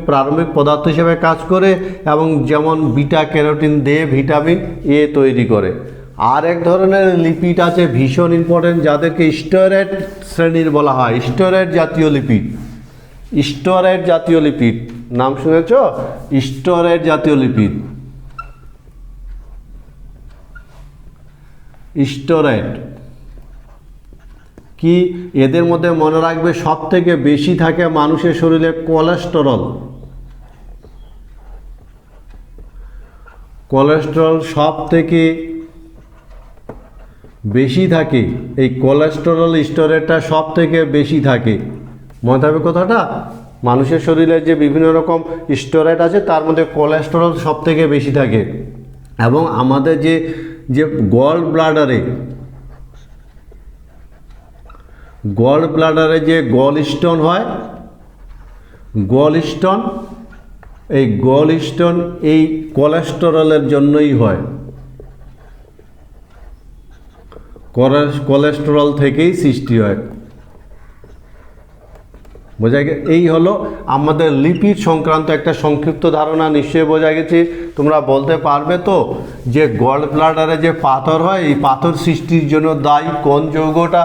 প্রারম্ভিক পদার্থ হিসেবে কাজ করে, এবং যেমন বিটা ক্যারোটিন দেহে ভিটামিন এ তৈরি করে। আর এক ধরনের লিপিড আছে ভীষণ ইম্পর্টেন্ট, যাদেরকে স্টেরয়েড শ্রেণীর বলা হয়। স্টেরয়েড জাতীয় লিপিড, স্টেরয়েড জাতীয় লিপিড নাম শুনেছ? স্টেরয়েড জাতীয় লিপিড, স্টেরয়েড কি? এদের মধ্যে মনে রাখবে সব থেকে বেশি থাকে মানুষের শরীরে কোলেস্টেরল। কোলেস্টেরল সব থেকে বেশি থাকে, এই কোলেস্টেরল স্টেরয়েডটা সব থেকে বেশি থাকে, মনে থাকবে কথাটা। মানুষের শরীরে যে বিভিন্ন রকম স্টেরয়েড আছে, তার মধ্যে কোলেস্টেরল সব থেকে বেশি থাকে। এবং আমাদের যে গল ব্লাডারে যে গল স্টোন হয়, এই গল স্টোন এই কোলেস্টেরলের জন্যই হয়, কোলেস্টেরল থেকেই সৃষ্টি হয়, বোঝা গেছে। এই হলো আমাদের লিপিড সংক্রান্ত একটা সংক্ষিপ্ত ধারণা, নিশ্চয়ই বোঝা গেছে। তোমরা বলতে পারবে তো যে গল ব্লাডারে যে পাথর হয়, এই পাথর সৃষ্টির জন্য দায়ী কোন যৌগটা?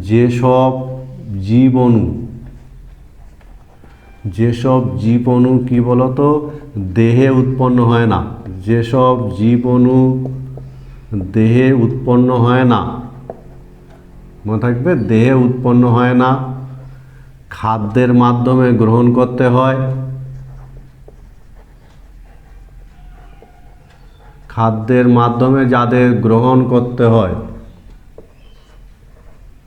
যেসব জীবাণু কি বলতো দেহে উৎপন্ন হয় না, যেসব জীবাণু দেহে উৎপন্ন হয় না, মনে থাকবে, দেহে উৎপন্ন হয় না, খাদ্যের মাধ্যমে গ্রহণ করতে হয়, খাদ্যের মাধ্যমে যাদের গ্রহণ করতে হয়,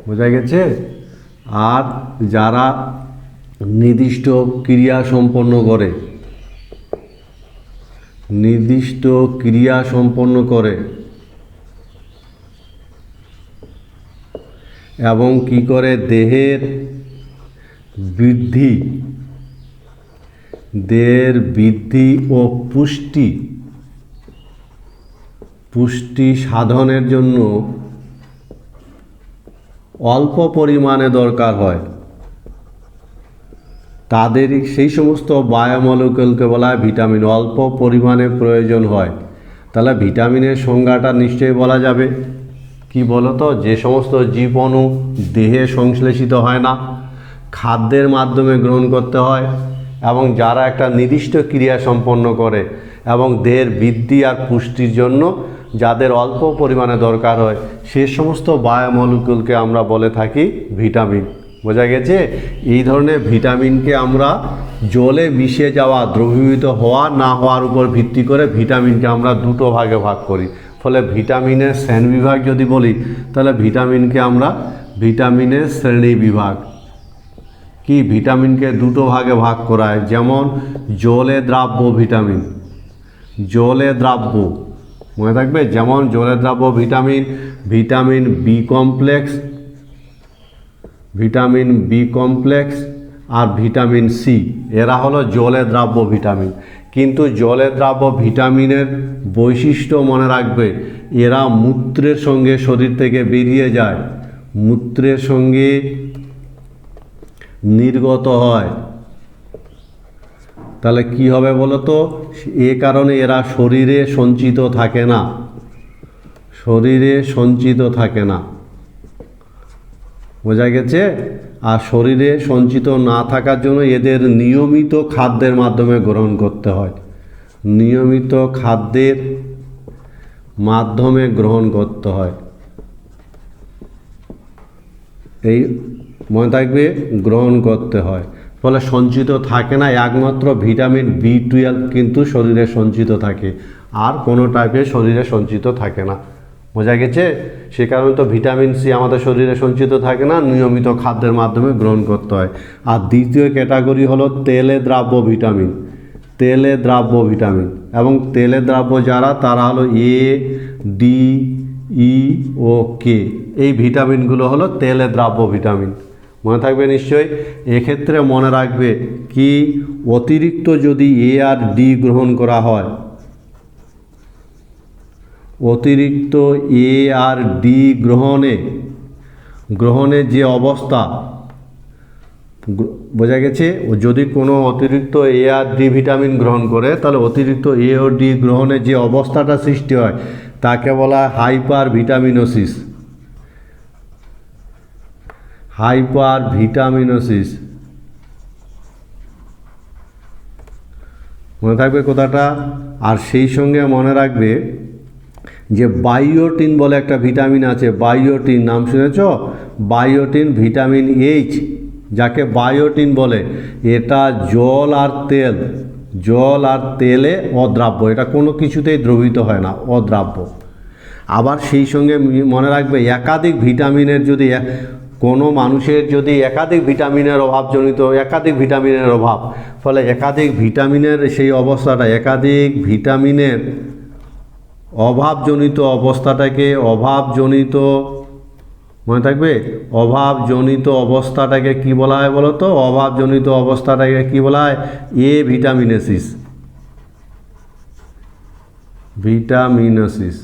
বোঝা গেছে। আর যারা নির্দিষ্ট ক্রিয়া সম্পন্ন করে এবং কি করে দেহের বৃদ্ধি ও পুষ্টি সাধনের জন্য অল্প পরিমাণে দরকার হয়, তাদের সেই সমস্ত বায়োমলিকুলকে বলা হয় ভিটামিন। অল্প পরিমাণে প্রয়োজন হয়, তাহলে ভিটামিনের সংজ্ঞাটা নিশ্চয়ই বলা যাবে। কি বলতো? যে সমস্ত জীবাণু দেহে সংশ্লেষিত হয় না, খাদ্যের মাধ্যমে গ্রহণ করতে হয়, এবং যারা একটা নির্দিষ্ট ক্রিয়া সম্পন্ন করে, এবং দেহের বৃদ্ধি আর পুষ্টির জন্য যাদের অল্প পরিমাণে দরকার হয় সে সমস্ত বায়োমলিকুলকে আমরা বলে থাকি ভিটামিন। বোঝা গেছে? এই ধরনের ভিটামিনকে আমরা জলে মিশে যাওয়া, দ্রবীভূত হওয়া না হওয়ার উপর ভিত্তি করে ভিটামিনকে আমরা দুটো ভাগে ভাগ করি। ফলে ভিটামিনের শ্রেণী বিভাগ যদি বলি তাহলে ভিটামিনকে আমরা ভিটামিনের শ্রেণী বিভাগ কি ভিটামিনকে দুটো ভাগে ভাগ করা হয়। যেমন জলে দ্রাব্য ভিটামিন, জলে দ্রাব্য মনে থাকবে, যেমন জলে দ্রাব্য vitamin, vitamin B complex, vitamin B complex আর ভিটামিন সি, এরা হলো জলে দ্রাব্য ভিটামিন। কিন্তু জলে দ্রাব্য ভিটামিনের বৈশিষ্ট্য মনে রাখবে, এরা মূত্রের সঙ্গে শরীর থেকে বেরিয়ে যায়, মূত্রের সঙ্গে নির্গত হয়। তাহলে কি হবে বলো তো? এ কারণে এরা শরীরে সঞ্চিত থাকে না, শরীরে সঞ্চিত থাকে না। বোঝা গেছে? আর শরীরে সঞ্চিত না থাকার জন্য এদের নিয়মিত খাদ্যের মাধ্যমে গ্রহণ করতে হয়, নিয়মিত খাদ্যের মাধ্যমে গ্রহণ করতে হয়। এই মনে থাকবে, গ্রহণ করতে হয়। ফলে সঞ্চিত থাকে না, একমাত্র ভিটামিন বি12 কিন্তু শরীরে সঞ্চিত থাকে, আর কোনো টাইপের শরীরে সঞ্চিত থাকে না। বোঝা গেছে? সে কারণে তো ভিটামিন সি আমাদের শরীরে সঞ্চিত থাকে না, নিয়মিত খাদ্যের মাধ্যমে গ্রহণ করতে হয়। আর দ্বিতীয় ক্যাটাগরি হলো তেলে দ্রাব্য ভিটামিন, তেলে দ্রাব্য ভিটামিন। এবং তেলে দ্রাব্য যারা, তারা হলো এ, ডি, ই ও কে। এই ভিটামিনগুলো হলো তেলে দ্রাব্য ভিটামিন। মনে থাকবে নিশ্চয়ই। এক্ষেত্রে মনে রাখবে কি, অতিরিক্ত যদি এ আর ডি গ্রহণ করা হয়, অতিরিক্ত এ আর ডি গ্রহণে যে অবস্থা, বোঝা গেছে? যদি কোনো অতিরিক্ত এ আর ডি ভিটামিন গ্রহণ করে তাহলে অতিরিক্ত এ ও ডি গ্রহণে যে অবস্থাটা সৃষ্টি হয় তাকে বলা হয় হাইপার ভিটামিনোসিস, হাইপার ভিটামিনোসিস। মনে থাকবে কথাটা। আর সেই সঙ্গে মনে রাখবে যে বায়োটিন বলে একটা ভিটামিন আছে, বায়োটিন নাম শুনেছ? বায়োটিন ভিটামিন এইচ, যাকে বায়োটিন বলে, এটা জল আর তেল, জল আর তেলে অদ্রাব্য, এটা কোনো কিছুতেই দ্রবীভূত হয় না, অদ্রাব্য। আবার সেই সঙ্গে মনে রাখবে একাধিক ভিটামিনের যদি কোনো মানুষের যদি একাধিক ভিটামিনের অভাবজনিত, একাধিক ভিটামিনের অভাব, ফলে একাধিক ভিটামিনের সেই অবস্থাটা, একাধিক ভিটামিনের অভাবজনিত অবস্থাটাকে, অভাবজনিত মনে থাকবে, অভাবজনিত অবস্থাটাকে কি বলা হয় বলো তো? অভাবজনিত অবস্থাটাকে কি বলা হয়? এ ভিটামিনোসিস, ভিটামিনোসিস।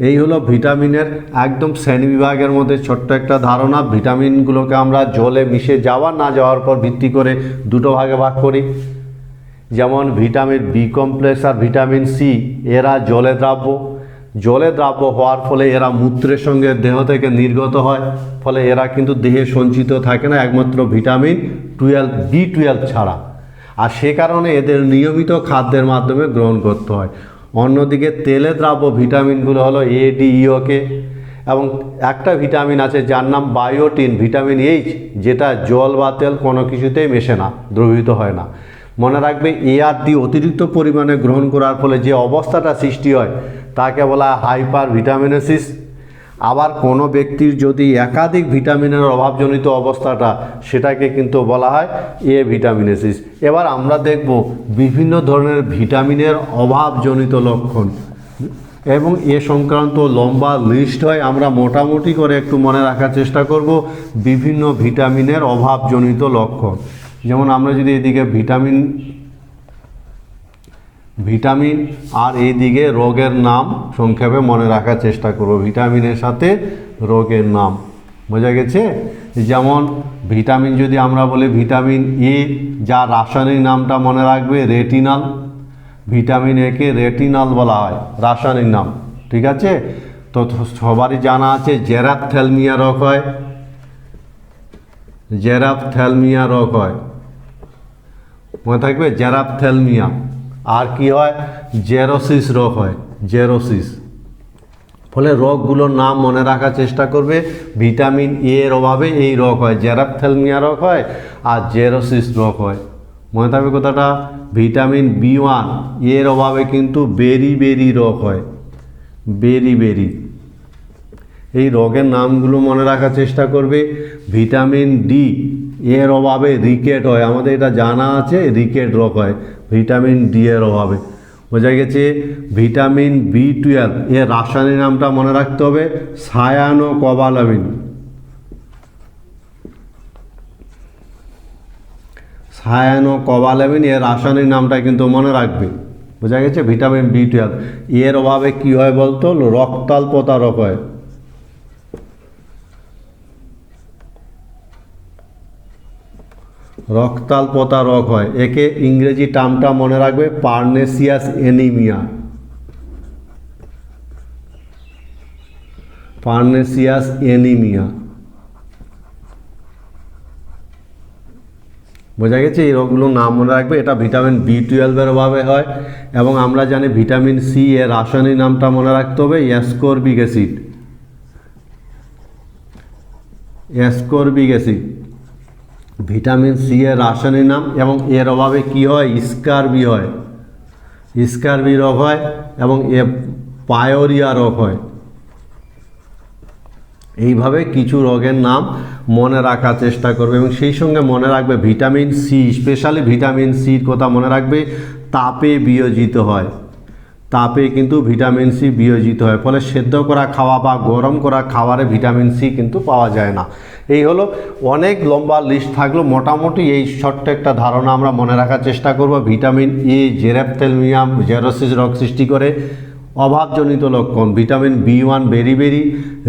এই হলো ভিটামিনের একদম শ্রেণীবিভাগের মধ্যে ছোট্ট একটা ধারণা। ভিটামিনগুলোকে আমরা জলে মিশে যাওয়া না যাওয়ার পর ভিত্তি করে দুটো ভাগে ভাগ করি। যেমন ভিটামিন বি কমপ্লেক্স আর ভিটামিন সি, এরা জলে দ্রাব্য, জলে দ্রাব্য হওয়ার ফলে এরা মূত্রের সঙ্গে দেহ থেকে নির্গত হয়, ফলে এরা কিন্তু দেহে সঞ্চিত থাকে না, একমাত্র ভিটামিন বি12 ছাড়া। আর সে কারণে এদের নিয়মিত খাদ্যের মাধ্যমে গ্রহণ করতে হয়। অন্যদিকে তেলে দ্রাব্য ভিটামিনগুলো হলো এ, ডি, ই ও কে। এবং একটা ভিটামিন আছে যার নাম বায়োটিন, ভিটামিন এইচ, যেটা জল বা তেল কোনো কিছুতেই মেশে না, দ্রবীভূত হয় না। মনে রাখবে এ আর ডি অতিরিক্ত পরিমাণে গ্রহণ করার ফলে যে অবস্থাটা সৃষ্টি হয় তাকে বলা হয় হাইপার ভিটামিনোসিস। আবার কোনো ব্যক্তির যদি একাধিক ভিটামিনের অভাবজনিত অবস্থাটা, সেটাকে কিন্তু বলা হয় এ ভিটামিনোসিস। এবার আমরা দেখব বিভিন্ন ধরনের ভিটামিনের অভাবজনিত লক্ষণ, এবং এ সংক্রান্ত লম্বা লিস্ট হয়। আমরা মোটামুটি করে একটু মনে রাখার চেষ্টা করব বিভিন্ন ভিটামিনের অভাবজনিত লক্ষণ। যেমন আমরা যদি এদিকে ভিটামিন আর এইদিকে রোগের নাম সংক্ষেপে মনে রাখার চেষ্টা করব, ভিটামিনের সাথে রোগের নাম। বোঝা গেছে? যেমন ভিটামিন যদি আমরা বলি ভিটামিন এ, যা রাসায়নিক নামটা মনে রাখবে retinal, vitamin A K retinal বলা হয়, রাসায়নিক নাম। ঠিক আছে? তো সবারই জানা আছে জেরাপথ্যালমিয়া রোগ হয়, জেরাপথ্যালমিয়া রোগ হয়, মনে থাকবে জেরাপথ্যালমিয়া। আর কি হয়, জেরোসিস রোগ হয়, জেরোসিস। ফলে রোগগুলোর নাম মনে রাখার চেষ্টা করবে। ভিটামিন এ এর অভাবে এই রোগ হয়, জেরাপথ্যালমিয়া রোগ হয় আর জেরোসিস রোগ হয়। মনে থাকবে কথাটা। ভিটামিন B1 এর অভাবে কিন্তু বেরি রোগ হয়, বেরি। এই রোগের নামগুলো মনে রাখার চেষ্টা করবে। ভিটামিন ডি এর অভাবে রিকেট হয়, আমাদের এটা জানা আছে, রিকেট রোগ হয় ভিটামিন ডি এর অভাবে। বোঝা গেছে। ভিটামিন B12 এর রাসায়নিক নামটা মনে রাখতে হবে, সায়ানোকোবালামিন। সায়ানোকোবালামিন এর রাসায়নিক নামটা কিন্তু মনে রাখবে। বোঝা গেছে। ভিটামিন B12 এর অভাবে কি হয় বলতো, রক্তাল্পতা রোগ হয়। রক্তাল্পতা রোগ হয়। একে ইংরেজি টার্মটা মনে রাখবে, পার্নেসিয়াস এনিমিয়া। পার্নেসিয়াস এনিমিয়া। বোঝা গেছে। এই রোগগুলোর নাম মনে রাখবে। এটা ভিটামিন B12 এর অভাবে হয়। এবং আমরা জানি ভিটামিন সি এর রাসায়নিক নামটা মনে রাখতে হবে, ascorbic acid. Ascorbic acid vitamin C এর রাসায়নিক নাম। এবং এর অভাবে কি হয়, স্কারবি হয়, স্কারবি রোগ হয় এবং পায়োরিয়া রোগ হয়। এইভাবে কিছু রোগের নাম মনে রাখার চেষ্টা করবে। এবং সেই সঙ্গে মনে রাখবে ভিটামিন সি, স্পেশালি ভিটামিন সির কথা মনে রাখবে, তাপে বিয়োজিত হয়। তাপে কিন্তু ভিটামিন সি বিয়োজিত হয়। ফলে সেদ্ধ করা খাওয়া বা গরম করা খাবারে ভিটামিন সি কিন্তু পাওয়া যায় না। এই হলো, অনেক লম্বা লিস্ট থাকলো, মোটামুটি এই ছোট্ট একটা ধারণা আমরা মনে রাখার চেষ্টা করব। ভিটামিন এ জেরাপথ্যালমিয়া জেরোসিস রোগ সৃষ্টি করে। অভাবজনিত লক্ষণ, ভিটামিন B1 বেরি,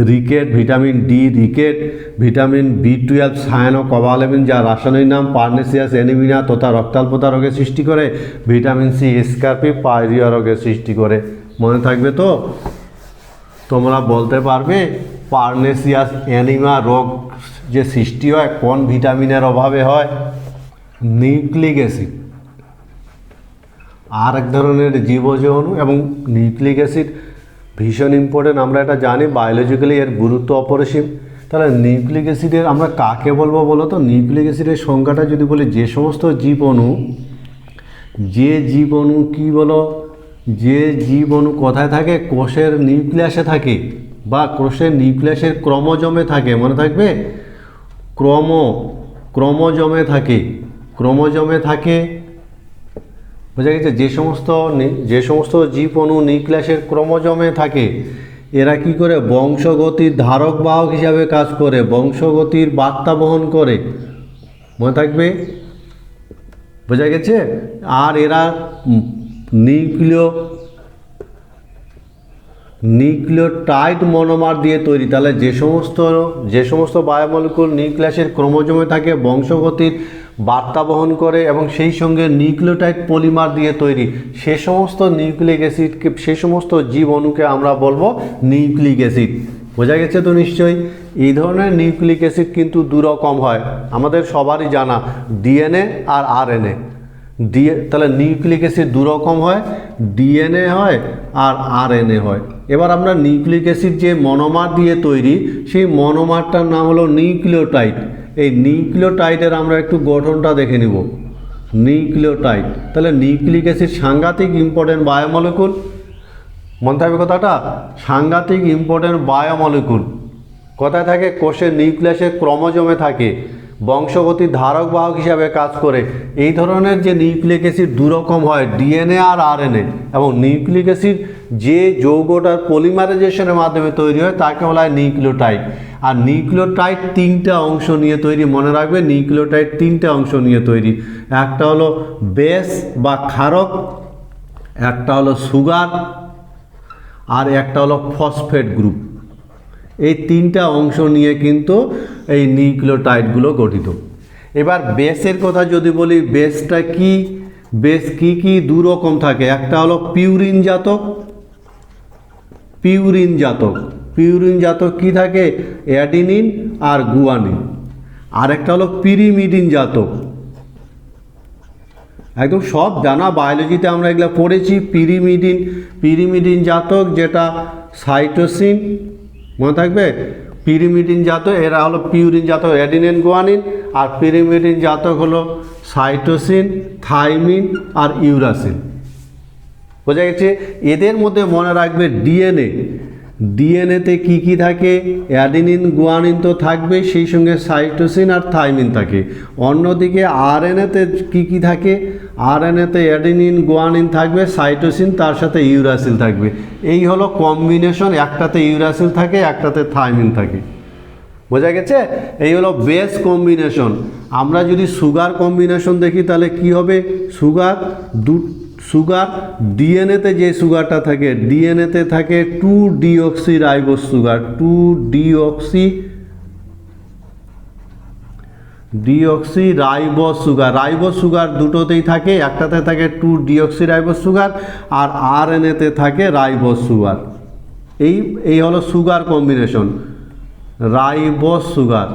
rickets, vitamin D rickets, vitamin B12 cyanocobalamin যা রাসায়নিক নাম পার্নেসিয়াস এনিমিয়া তথা রক্তাল্পতা রোগের সৃষ্টি করে, ভিটামিন সি স্কারবি পায়োরিয়া রোগের সৃষ্টি করে। মনে থাকবে তো? তোমরা বলতে পারবে পার্নেসিয়াস এনিমিয়া রোগ যে সৃষ্টি হয় কোন ভিটামিনের অভাবে হয়? Nucleic acid. আর এক ধরনের জীবজীবাণু এবং নিউক্লিক অ্যাসিড ভীষণ ইম্পর্টেন্ট, আমরা এটা জানি, বায়োলজিক্যালি এর গুরুত্ব অপরিসীম। তাহলে নিউক্লিক অ্যাসিডের আমরা কাকে বলবো বলো তো? নিউক্লিক অ্যাসিডের সংখ্যাটা যদি বলি, যে সমস্ত জীবাণু, যে জীবাণু কি বলো, যে জীবাণু কোথায় থাকে, কোষের নিউক্লিয়াসে থাকে বা কোষের নিউক্লিয়াসের ক্রোমোজোমে থাকে। মনে থাকবে, ক্রোমোজোমে থাকে, ক্রোমোজোমে থাকে। বোঝা গেছে। যে সমস্ত জীবাণু নিউক্লিয়াসের ক্রোমোজোমে থাকে, এরা কি করে, বংশগতির ধারক বাহক হিসাবে কাজ করে, বংশগতির বার্তা বহন করে। মনে থাকবে। বোঝা গেছে। আর এরা নিউক্লিওটাইড মনোমার দিয়ে তৈরি। তাহলে যে সমস্ত বায়োমলিকুল নিউক্লিয়াসের ক্রোমোজোমে থাকে, বংশগতির বার্তা বহন করে এবং সেই সঙ্গে নিউক্লিওটাইড পলিমার দিয়ে তৈরি, সে সমস্ত নিউক্লিক অ্যাসিডকে, সে সমস্ত জীবাণুকে আমরা বলবো নিউক্লিক অ্যাসিড। বোঝা গেছে তো নিশ্চয়ই। এই ধরনের নিউক্লিক অ্যাসিড কিন্তু দু রকম হয়, আমাদের সবারই জানা, ডিএনএ আর আরএনএ। তাহলে নিউক্লিক অ্যাসিড দু রকম হয়, ডিএনএ হয় আর আরএনএ হয়। এবার আমরা নিউক্লিক অ্যাসিড যে মনোমার দিয়ে তৈরি, সেই মনোমারটার নাম হলো নিউক্লিওটাইড। এই নিউক্লিওটাইডের আমরা একটু গঠনটা দেখে নিব। নিউক্লিওটাইড, তাহলে নিউক্লিক অ্যাসিড সাংঘাতিক ইম্পর্টেন্ট বায়োমলিকুল। মনে থাকবে কথাটা, সাংঘাতিক ইম্পর্টেন্ট বায়োমলিকুল। কোথায় থাকে? কোষের নিউক্লিয়াসের ক্রোমোজোমে থাকে, বংশগতির ধারক বাহক হিসাবে কাজ করে। এই ধরনের যে নিউক্লিক অ্যাসিড দু রকম হয়, ডিএনএ আর আরএনএ। এবং নিউক্লিক অ্যাসিড যে যৌগটার পলিমারাইজেশনের মাধ্যমে তৈরি হয় তাকে বলা হয় নিউক্লিওটাইড। আর নিউক্লিওটাইড তিনটা অংশ নিয়ে তৈরি। মনে রাখবে, নিউক্লিওটাইড তিনটা অংশ নিয়ে তৈরি। একটা হলো বেস বা ক্ষারক, একটা হলো সুগার, আর একটা হলো ফসফেট গ্রুপ। এই তিনটা অংশ নিয়ে কিন্তু এই নিউক্লিওটাইডগুলো গঠিত। এবার বেসের কথা যদি বলি, বেসটা কি? বেস কি দু রকম থাকে। একটা হলো পিউরিন জাতক, পিউরিন জাতক কি থাকে? অ্যাডিনিন আর গুয়ানিন। আর একটা হলো পিরিমিডিন জাতক। একদম সব জানা, বায়োলজিতে আমরা এগুলো পড়েছি। পিরিমিডিন জাতক যেটা সাইটোসিন, মনে থাকবে, পিরিমিডিন জাতক এরা হলো পিউরিন জাতক অ্যাডিনিন গুয়ানিন, আর পিরিমিডিন জাতক হলো সাইটোসিন, থাইমিন আর ইউরাসিন। বোঝা গেছে? এদের মধ্যে মনে রাখবে ডিএনএতে কি কি থাকে, অ্যাডিনিন গুয়ানিন তো থাকবে, সেই সঙ্গে সাইটোসিন আর থাইমিন থাকে। অন্যদিকে আরএনএতে কি কি থাকে, আরএনএতে অ্যাডিনিন গুয়ানিন থাকবে, সাইটোসিন তার সাথে ইউরাসিল থাকবে। এই হলো কম্বিনেশন, একটাতে ইউরাসিল থাকে, একটাতে থাইমিন থাকে। বোঝা গেছে? এই হলো বেস কম্বিনেশন। আমরা যদি সুগার কম্বিনেশন দেখি তাহলে কি হবে, সুগার ডিএনএতে যে সুগারটা থাকে, ডিএনএতে থাকে two deoxy ribose sugar, two deoxy ribose sugar. Ribose sugar দুটোতেই থাকে, একটাতে থাকে 2-ডিঅক্সি রাইবোজ সুগার, আর আরএনএতে থাকে রাইবোজ সুগার। এই হলো সুগার কম্বিনেশন, রাইবোজ সুগার।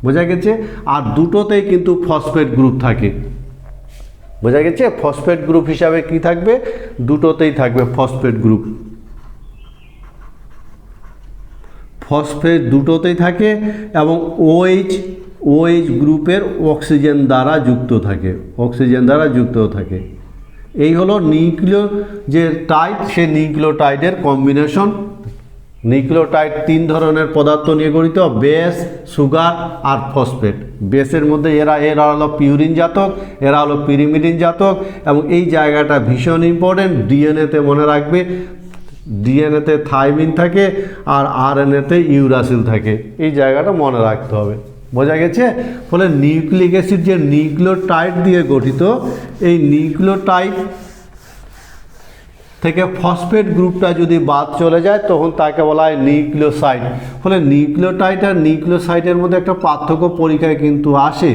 বোঝা গেছে? আর দুটোতেই কিন্তু ফসফেট গ্রুপ থাকে। বোঝা গেছে? ফসফেট গ্রুপ হিসাবে কি থাকবে, দুটোতেই থাকবে ফসফেট গ্রুপ। ফসফেট দুটোতেই থাকে এবং OH গ্রুপের অক্সিজেন দ্বারা যুক্ত থাকে। এই হলো নিউক্লিয় যে টাইড, সে নিউক্লিওটাইডের কম্বিনেশন। নিউক্লিওটাইড 3 ধরনের পদার্থ নিয়ে গঠিত, বেস, সুগার আর ফসফেট। বেসের মধ্যে এরা হলো পিউরিন জাতক, এরা হলো পিরিমিডিন জাতক, এবং এই জায়গাটা ভীষণ ইম্পর্টেন্ট। ডিএনএতে মনে রাখবে, ডিএনএতে থাইমিন থাকে আর আরএনএতে ইউরাসিল থাকে। এই জায়গাটা মনে রাখতে হবে। বোঝা গেছে? ফলে নিউক্লিক অ্যাসিড যে নিউক্লিওটাইড দিয়ে গঠিত, এই নিউক্লিওটাইড থেকে ফসফেট গ্রুপটা যদি বাদ চলে যায় তখন তাকে বলা হয় নিউক্লিওসাইড। ফলে নিউক্লিওটাইড আর নিউক্লিওসাইডের মধ্যে একটা পার্থক্য পরীক্ষায় কিন্তু আসে।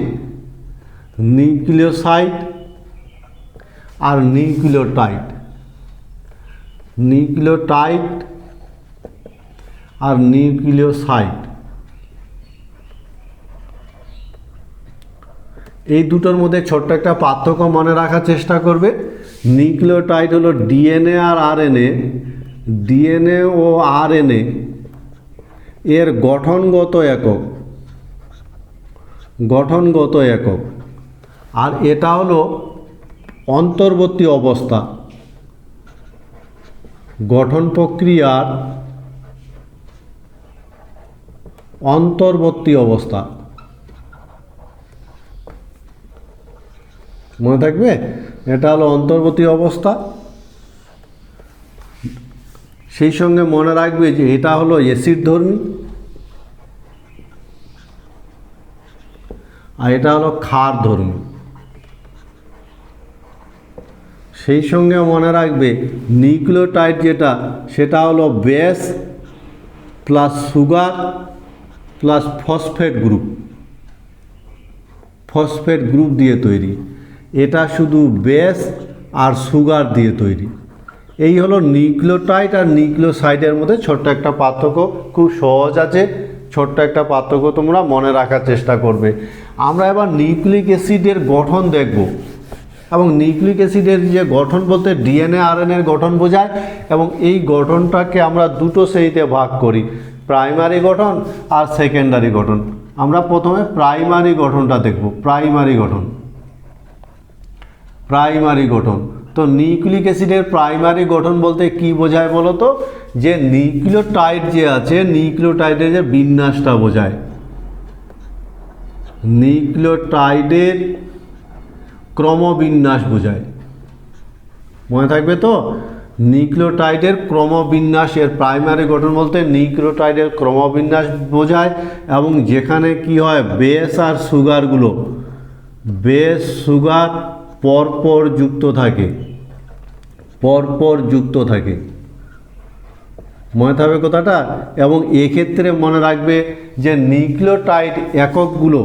নিউক্লিওসাইড আর নিউক্লিওটাইড আর নিউক্লিওসাইড, এই দুটোর মধ্যে ছোট্ট একটা পার্থক্য মনে রাখার চেষ্টা করবে। নিউক্লিওটাইড হলো ডিএনএ আর আরএনএ, ডিএনএ ও আরএনএ এর গঠনগত একক, আর এটা হলো অন্তর্বর্তী অবস্থা, গঠন প্রক্রিয়ার অন্তর্বর্তী অবস্থা। মনে থাকবে? এটা হলো অন্তর্বর্তী অবস্থা। সেই সঙ্গে মনে রাখবে যে এটা হলো অ্যাসিড ধর্মী আর এটা হলো ক্ষার ধর্মী। সেই সঙ্গে মনে রাখবে নিউক্লিওটাইড যেটা, সেটা হলো base plus sugar plus phosphate group দিয়ে তৈরি। এটা শুধু বেস আর সুগার দিয়ে তৈরি। এই হলো নিউক্লিওটাইড আর নিউক্লিওসাইডের মধ্যে ছোট্ট একটা পার্থক্য, খুব সহজ আছে। ছোট্ট একটা পার্থক্য তোমরা মনে রাখার চেষ্টা করবে। আমরা এবার নিউক্লিক অ্যাসিডের গঠন দেখব, এবং নিউক্লিক অ্যাসিডের যে গঠন বলতে ডিএনএ আরএনএর গঠন বোঝায়, এবং এই গঠনটাকে আমরা দুটো শ্রেণীতে ভাগ করি, প্রাইমারি গঠন আর সেকেন্ডারি গঠন। আমরা প্রথমে প্রাইমারি গঠনটা দেখব। প্রাইমারি গঠন তো নিউক্লিক অ্যাসিডের প্রাইমারি গঠন বলতে কি বোঝায় বলো তো, যে নিউক্লিওটাইড যে আছে, নিউক্লিওটাইডের যে বিন্যাসটা বোঝায়। নিউক্লিওটাইডের ক্রমবিন্যাস বোঝায়। মনে থাকবে তো? নিউক্লিওটাইডের ক্রমবিন্যাস, এর প্রাইমারি গঠন বলতে নিউক্লিওটাইডের ক্রমবিন্যাস বোঝায়, এবং যেখানে কি হয়, বেস আর সুগারগুলো, বেস সুগার পরপর যুক্ত থাকে। মনে থাকবে কথাটা? এবং এক্ষেত্রে মনে রাখবে যে নিউক্লিওটাইড এককগুলো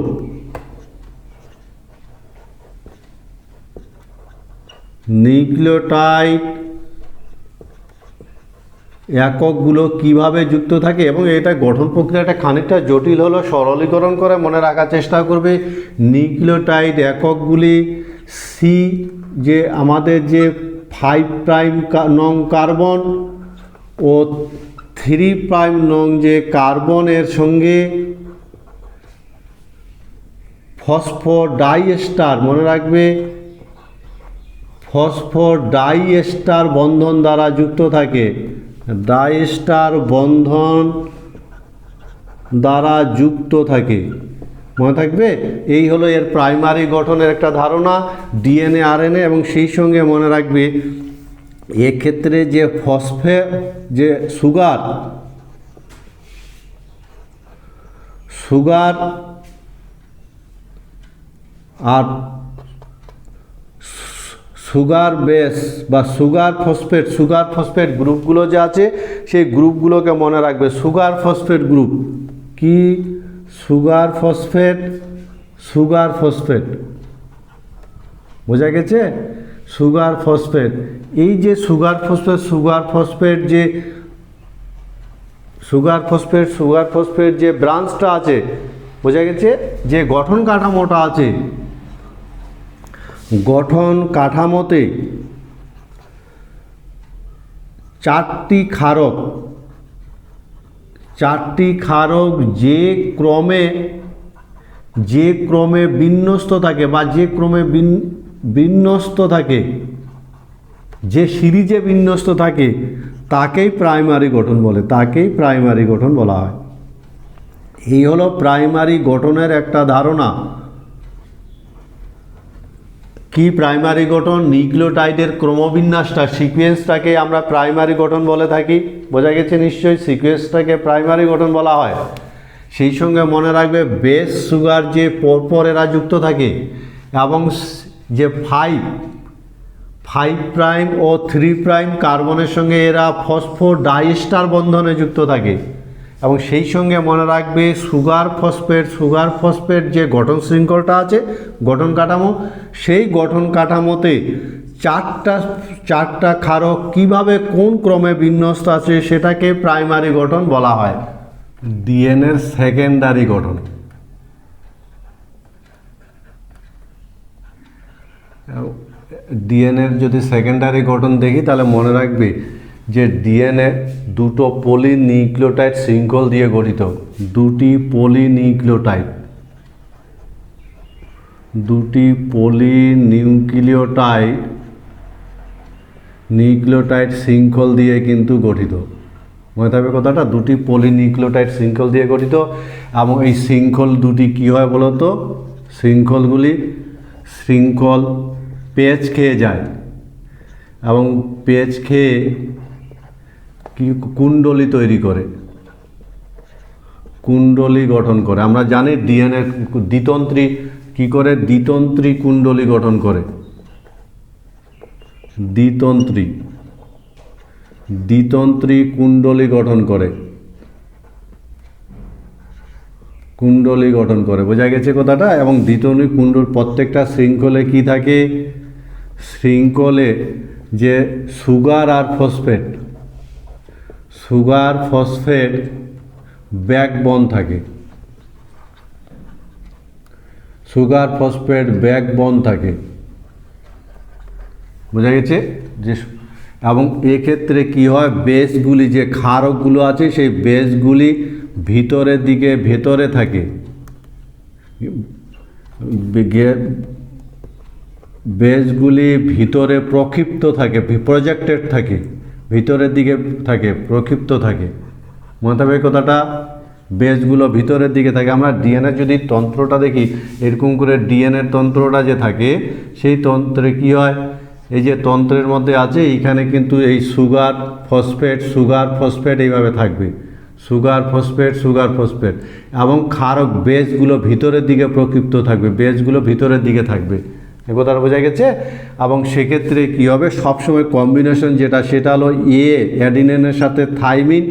এককগুলো কিভাবে যুক্ত থাকে, এবং এটা গঠন প্রক্রিয়াটা খানিকটা জটিল হলো, সরলীকরণ করে মনে রাখার চেষ্টা করবে। নিউক্লিওটাইড এককগুলি সি, যে আমাদের যে 5' নং কার্বন ও 3' নং যে কার্বনের সঙ্গে ফসফোডাইএস্টার, মনে রাখবে ফসফোডাইএস্টার বন্ধন দ্বারা যুক্ত থাকে, ডাইএস্টার বন্ধন দ্বারা যুক্ত থাকে, মনে থাকবে। এই হলো এর প্রাইমারি গঠনের একটা ধারণা, ডিএনএ আরএনএ। এবং সেই সঙ্গে মনে রাখবে এক্ষেত্রে যে যে সুগার আর সুগার বেস বা সুগার ফসফেট গ্রুপগুলো যে আছে সেই গ্রুপগুলোকে মনে রাখবে। সুগার ফসফেট গ্রুপ কি? সুগার ফসফেট, বোঝা গেছে? সুগার ফসফেট, এই যে সুগার ফসফেট যে ব্রাঞ্চটা আছে, বোঝা গেছে, যে গঠন কাঠামোটা আছে, গঠন কাঠামোতে 4টি ক্ষারক যে ক্রমে বিন্যস্ত থাকে বা যে ক্রমে বিন্যস্ত থাকে, যে সিরিজে বিন্যস্ত থাকে, তাকেই প্রাইমারি গঠন বলা হয়। এই হলো প্রাইমারি গঠনের একটা ধারণা। কি প্রাইমারি গঠন? নিউক্লিওটাইডের ক্রমবিন্যাসটা, সিকোয়েন্সটাকে আমরা প্রাইমারি গঠন বলে থাকি, বোঝা গেছে নিশ্চয়ই, সিকোয়েন্সটাকে প্রাইমারি গঠন বলা হয়। সেই সঙ্গে মনে রাখবে বেস সুগার যে পরপর এরা যুক্ত থাকে, এবং যে 5' ও 3' কার্বনের সঙ্গে এরা ফসফোডাইএস্টার বন্ধনে যুক্ত থাকে। এবং সেই সঙ্গে মনে রাখবে সুগার ফসফেট যে গঠন শৃঙ্খলটা আছে, গঠন কাঠামো, সেই গঠন কাঠামোতে চারটা ক্ষারক কিভাবে কোন ক্রমে বিন্যস্ত আছে সেটাকে প্রাইমারি গঠন বলা হয়। ডিএনএর সেকেন্ডারি গঠন, ডিএনএর যদি সেকেন্ডারি গঠন দেখি তাহলে মনে রাখবে যে ডিএনএ দুটো পলিনিউক্লিওটাইড শৃঙ্খল দিয়ে গঠিত, দুটি পলিনিউক্লিওটাইড শৃঙ্খল দিয়ে কিন্তু গঠিত, মনে থাকবে কথাটা, দুটি পলিনিউক্লিওটাইড শৃঙ্খল দিয়ে গঠিত। এবং এই শৃঙ্খল দুটি কী হয় বলতো? শৃঙ্খল পেঁচ খেয়ে যায়, এবং পেঁচ খেয়ে কুণ্ডলী তৈরি করে, কুণ্ডলী গঠন করে। আমরা জানি ডিএনএ দ্বিতন্ত্রী কি করে, দ্বিতন্ত্রী কুণ্ডলী গঠন করে, দ্বিতন্ত্রী কুণ্ডলী গঠন করে, বোঝা গেছে কথাটা। এবং দ্বিতন্ত্রী প্রত্যেকটা শৃঙ্খলে কি থাকে? শৃঙ্খলে যে সুগার ফসফেট ব্যাকবোন থাকে, বোঝা গেছে যে। এবং এক্ষেত্রে কি হয়, বেসগুলি যে ক্ষারকগুলো আছে সেই বেসগুলি ভেতরে থাকে, বেসগুলি ভিতরে প্রক্ষিপ্ত থাকে, প্রজেক্টেড থাকে, ভিতরের দিকে থাকে, প্রক্ষিপ্ত থাকে, মনে থাকবে কথাটা। বেসগুলো ভিতরের দিকে থাকে। আমরা ডিএনএর যদি তন্ত্রটা দেখি, এরকম করে ডিএনএর তন্ত্রটা যে থাকে, সেই তন্ত্রে কি হয়, এই যে তন্ত্রের মধ্যে আছে, এইখানে কিন্তু এই সুগার ফসফেট এইভাবে থাকবে, সুগার ফসফেট, এবং ক্ষারক বেসগুলো ভিতরের দিকে প্রক্ষিপ্ত থাকবে, বেসগুলো ভিতরের দিকে থাকবে, এই কথাটা বোঝা গেছে। এবং সেক্ষেত্রে কী হবে, সবসময় কম্বিনেশন যেটা সেটা হলো অ্যাডিনিনের সাথে থাইমিন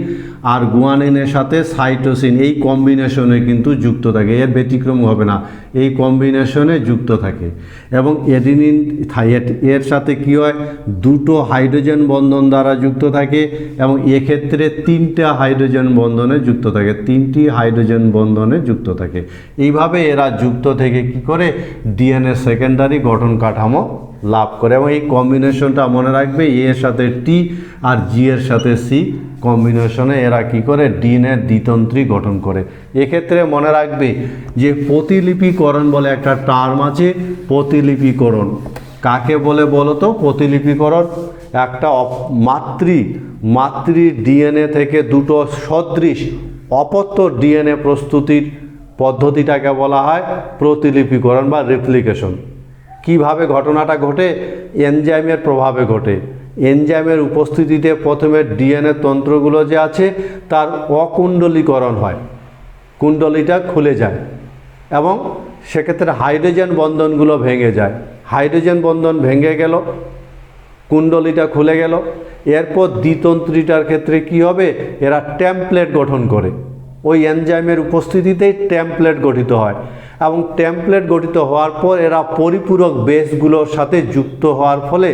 আর গুয়ানিনের সাথে সাইটোসিন, এই কম্বিনেশনে কিন্তু যুক্ত থাকে, এর ব্যতিক্রম হবে না, এই কম্বিনেশনে যুক্ত থাকে। এবং অ্যাডিনিন এর সাথে কী হয়, দুটো হাইড্রোজেন বন্ধন দ্বারা যুক্ত থাকে এবং এক্ষেত্রে 3টা হাইড্রোজেন বন্ধনে যুক্ত থাকে, 3টি হাইড্রোজেন বন্ধনে যুক্ত থাকে। এইভাবে এরা যুক্ত থেকে কি করে ডিএনএ সেকেন্ডারি গঠন কাঠামো লাভ করে। এবং এই কম্বিনেশনটা মনে রাখবে, এর সাথে টি আর জি এর সাথে সি কম্বিনেশনে এরা কি করে ডিএনএ দ্বিতন্ত্রী গঠন করে। এক্ষেত্রে মনে রাখবে যে প্রতিলিপিকরণ বলে একটা টার্ম আছে। প্রতিলিপিকরণ কাকে বলে বলো তো? প্রতিলিপিকরণ একটা মাতৃ ডিএনএ থেকে দুটো সদৃশ অপত্য ডিএনএ প্রস্তুতির পদ্ধতিটাকে বলা হয় প্রতিলিপিকরণ বা রেপ্লিকেশন। কিভাবে ঘটনাটা ঘটে? এনজাইমের প্রভাবে ঘটে। এনজাইমের উপস্থিতিতে প্রথমে ডিএনএ তন্ত্রগুলো যে আছে তার অকুণ্ডলীকরণ হয়, কুণ্ডলীটা খুলে যায় এবং সেক্ষেত্রে হাইড্রোজেন বন্ধনগুলো ভেঙে যায়। হাইড্রোজেন বন্ধন ভেঙে গেল, কুণ্ডলীটা খুলে গেল। এরপর দ্বিতন্ত্রীটার ক্ষেত্রে কি হবে, এরা টেমপ্লেট গঠন করে। ওই এনজাইমের উপস্থিতিতেই টেমপ্লেট গঠিত হয় এবং টেমপ্লেট গঠিত হওয়ার পর এরা পরিপূরক বেসগুলোর সাথে যুক্ত হওয়ার ফলে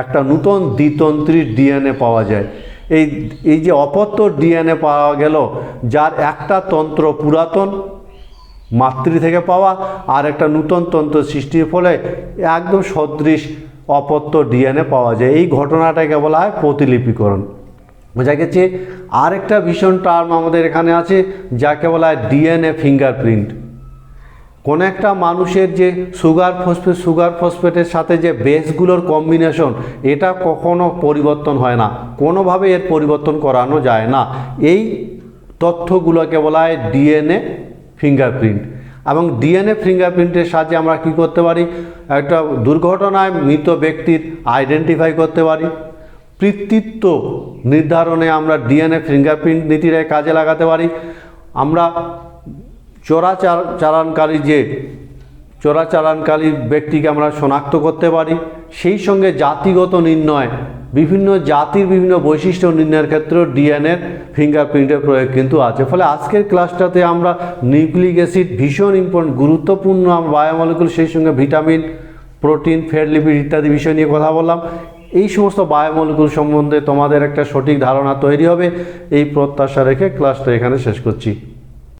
একটা নূতন দ্বিতন্ত্রী ডিএনএ পাওয়া যায়। এই যে অপত্য ডিএনএ পাওয়া গেল, যার একটা তন্ত্র পুরাতন মাতৃ থেকে পাওয়া আর একটা নূতন তন্ত্র সৃষ্টির ফলে একদম সদৃশ অপত্য ডিএনএ পাওয়া যায়। এই ঘটনাটাকে বলা হয় প্রতিলিপিকরণ। বোঝা গেছে? আরেকটা ভীষণ টার্ম আমাদের এখানে আছে যাকে বলা হয় ডিএনএ ফিঙ্গারপ্রিন্ট। কোনো একটা মানুষের যে সুগার ফসফেটের সাথে যে বেসগুলোর কম্বিনেশন, এটা কখনো পরিবর্তন হয় না, কোনোভাবে এর পরিবর্তন করানো যায় না। এই তথ্যগুলোকে বলা হয় ডিএনএ ফিঙ্গারপ্রিন্ট। এবং ডিএনএ ফিঙ্গারপ্রিন্টের সাহায্যে আমরা কি করতে পারি? একটা দুর্ঘটনায় মৃত ব্যক্তির আইডেন্টিফাই করতে পারি। পিতৃত্ব নির্ধারণে আমরা ডিএনএ ফিঙ্গারপ্রিন্ট নীতিটাকে কাজে লাগাতে পারি। আমরা চোরাচালানকারী ব্যক্তিকে আমরা শনাক্ত করতে পারি। সেই সঙ্গে জাতিগত নির্ণয়, বিভিন্ন জাতির বিভিন্ন বৈশিষ্ট্য নির্ণয়ের ক্ষেত্রেও ডিএনএর ফিঙ্গারপ্রিন্টের প্রয়োগ কিন্তু আছে। ফলে আজকের ক্লাসটাতে আমরা নিউক্লিক অ্যাসিড ভীষণ গুরুত্বপূর্ণ বায়োমলিকুল, সেই সঙ্গে ভিটামিন, প্রোটিন, ফ্যাট, লিপিড ইত্যাদি বিষয় নিয়ে কথা বললাম। এই সমস্ত বায়োমলিকুল সম্বন্ধে তোমাদের একটা সঠিক ধারণা তৈরি হবে, এই প্রত্যাশা রেখে ক্লাসটা এখানে শেষ করছি।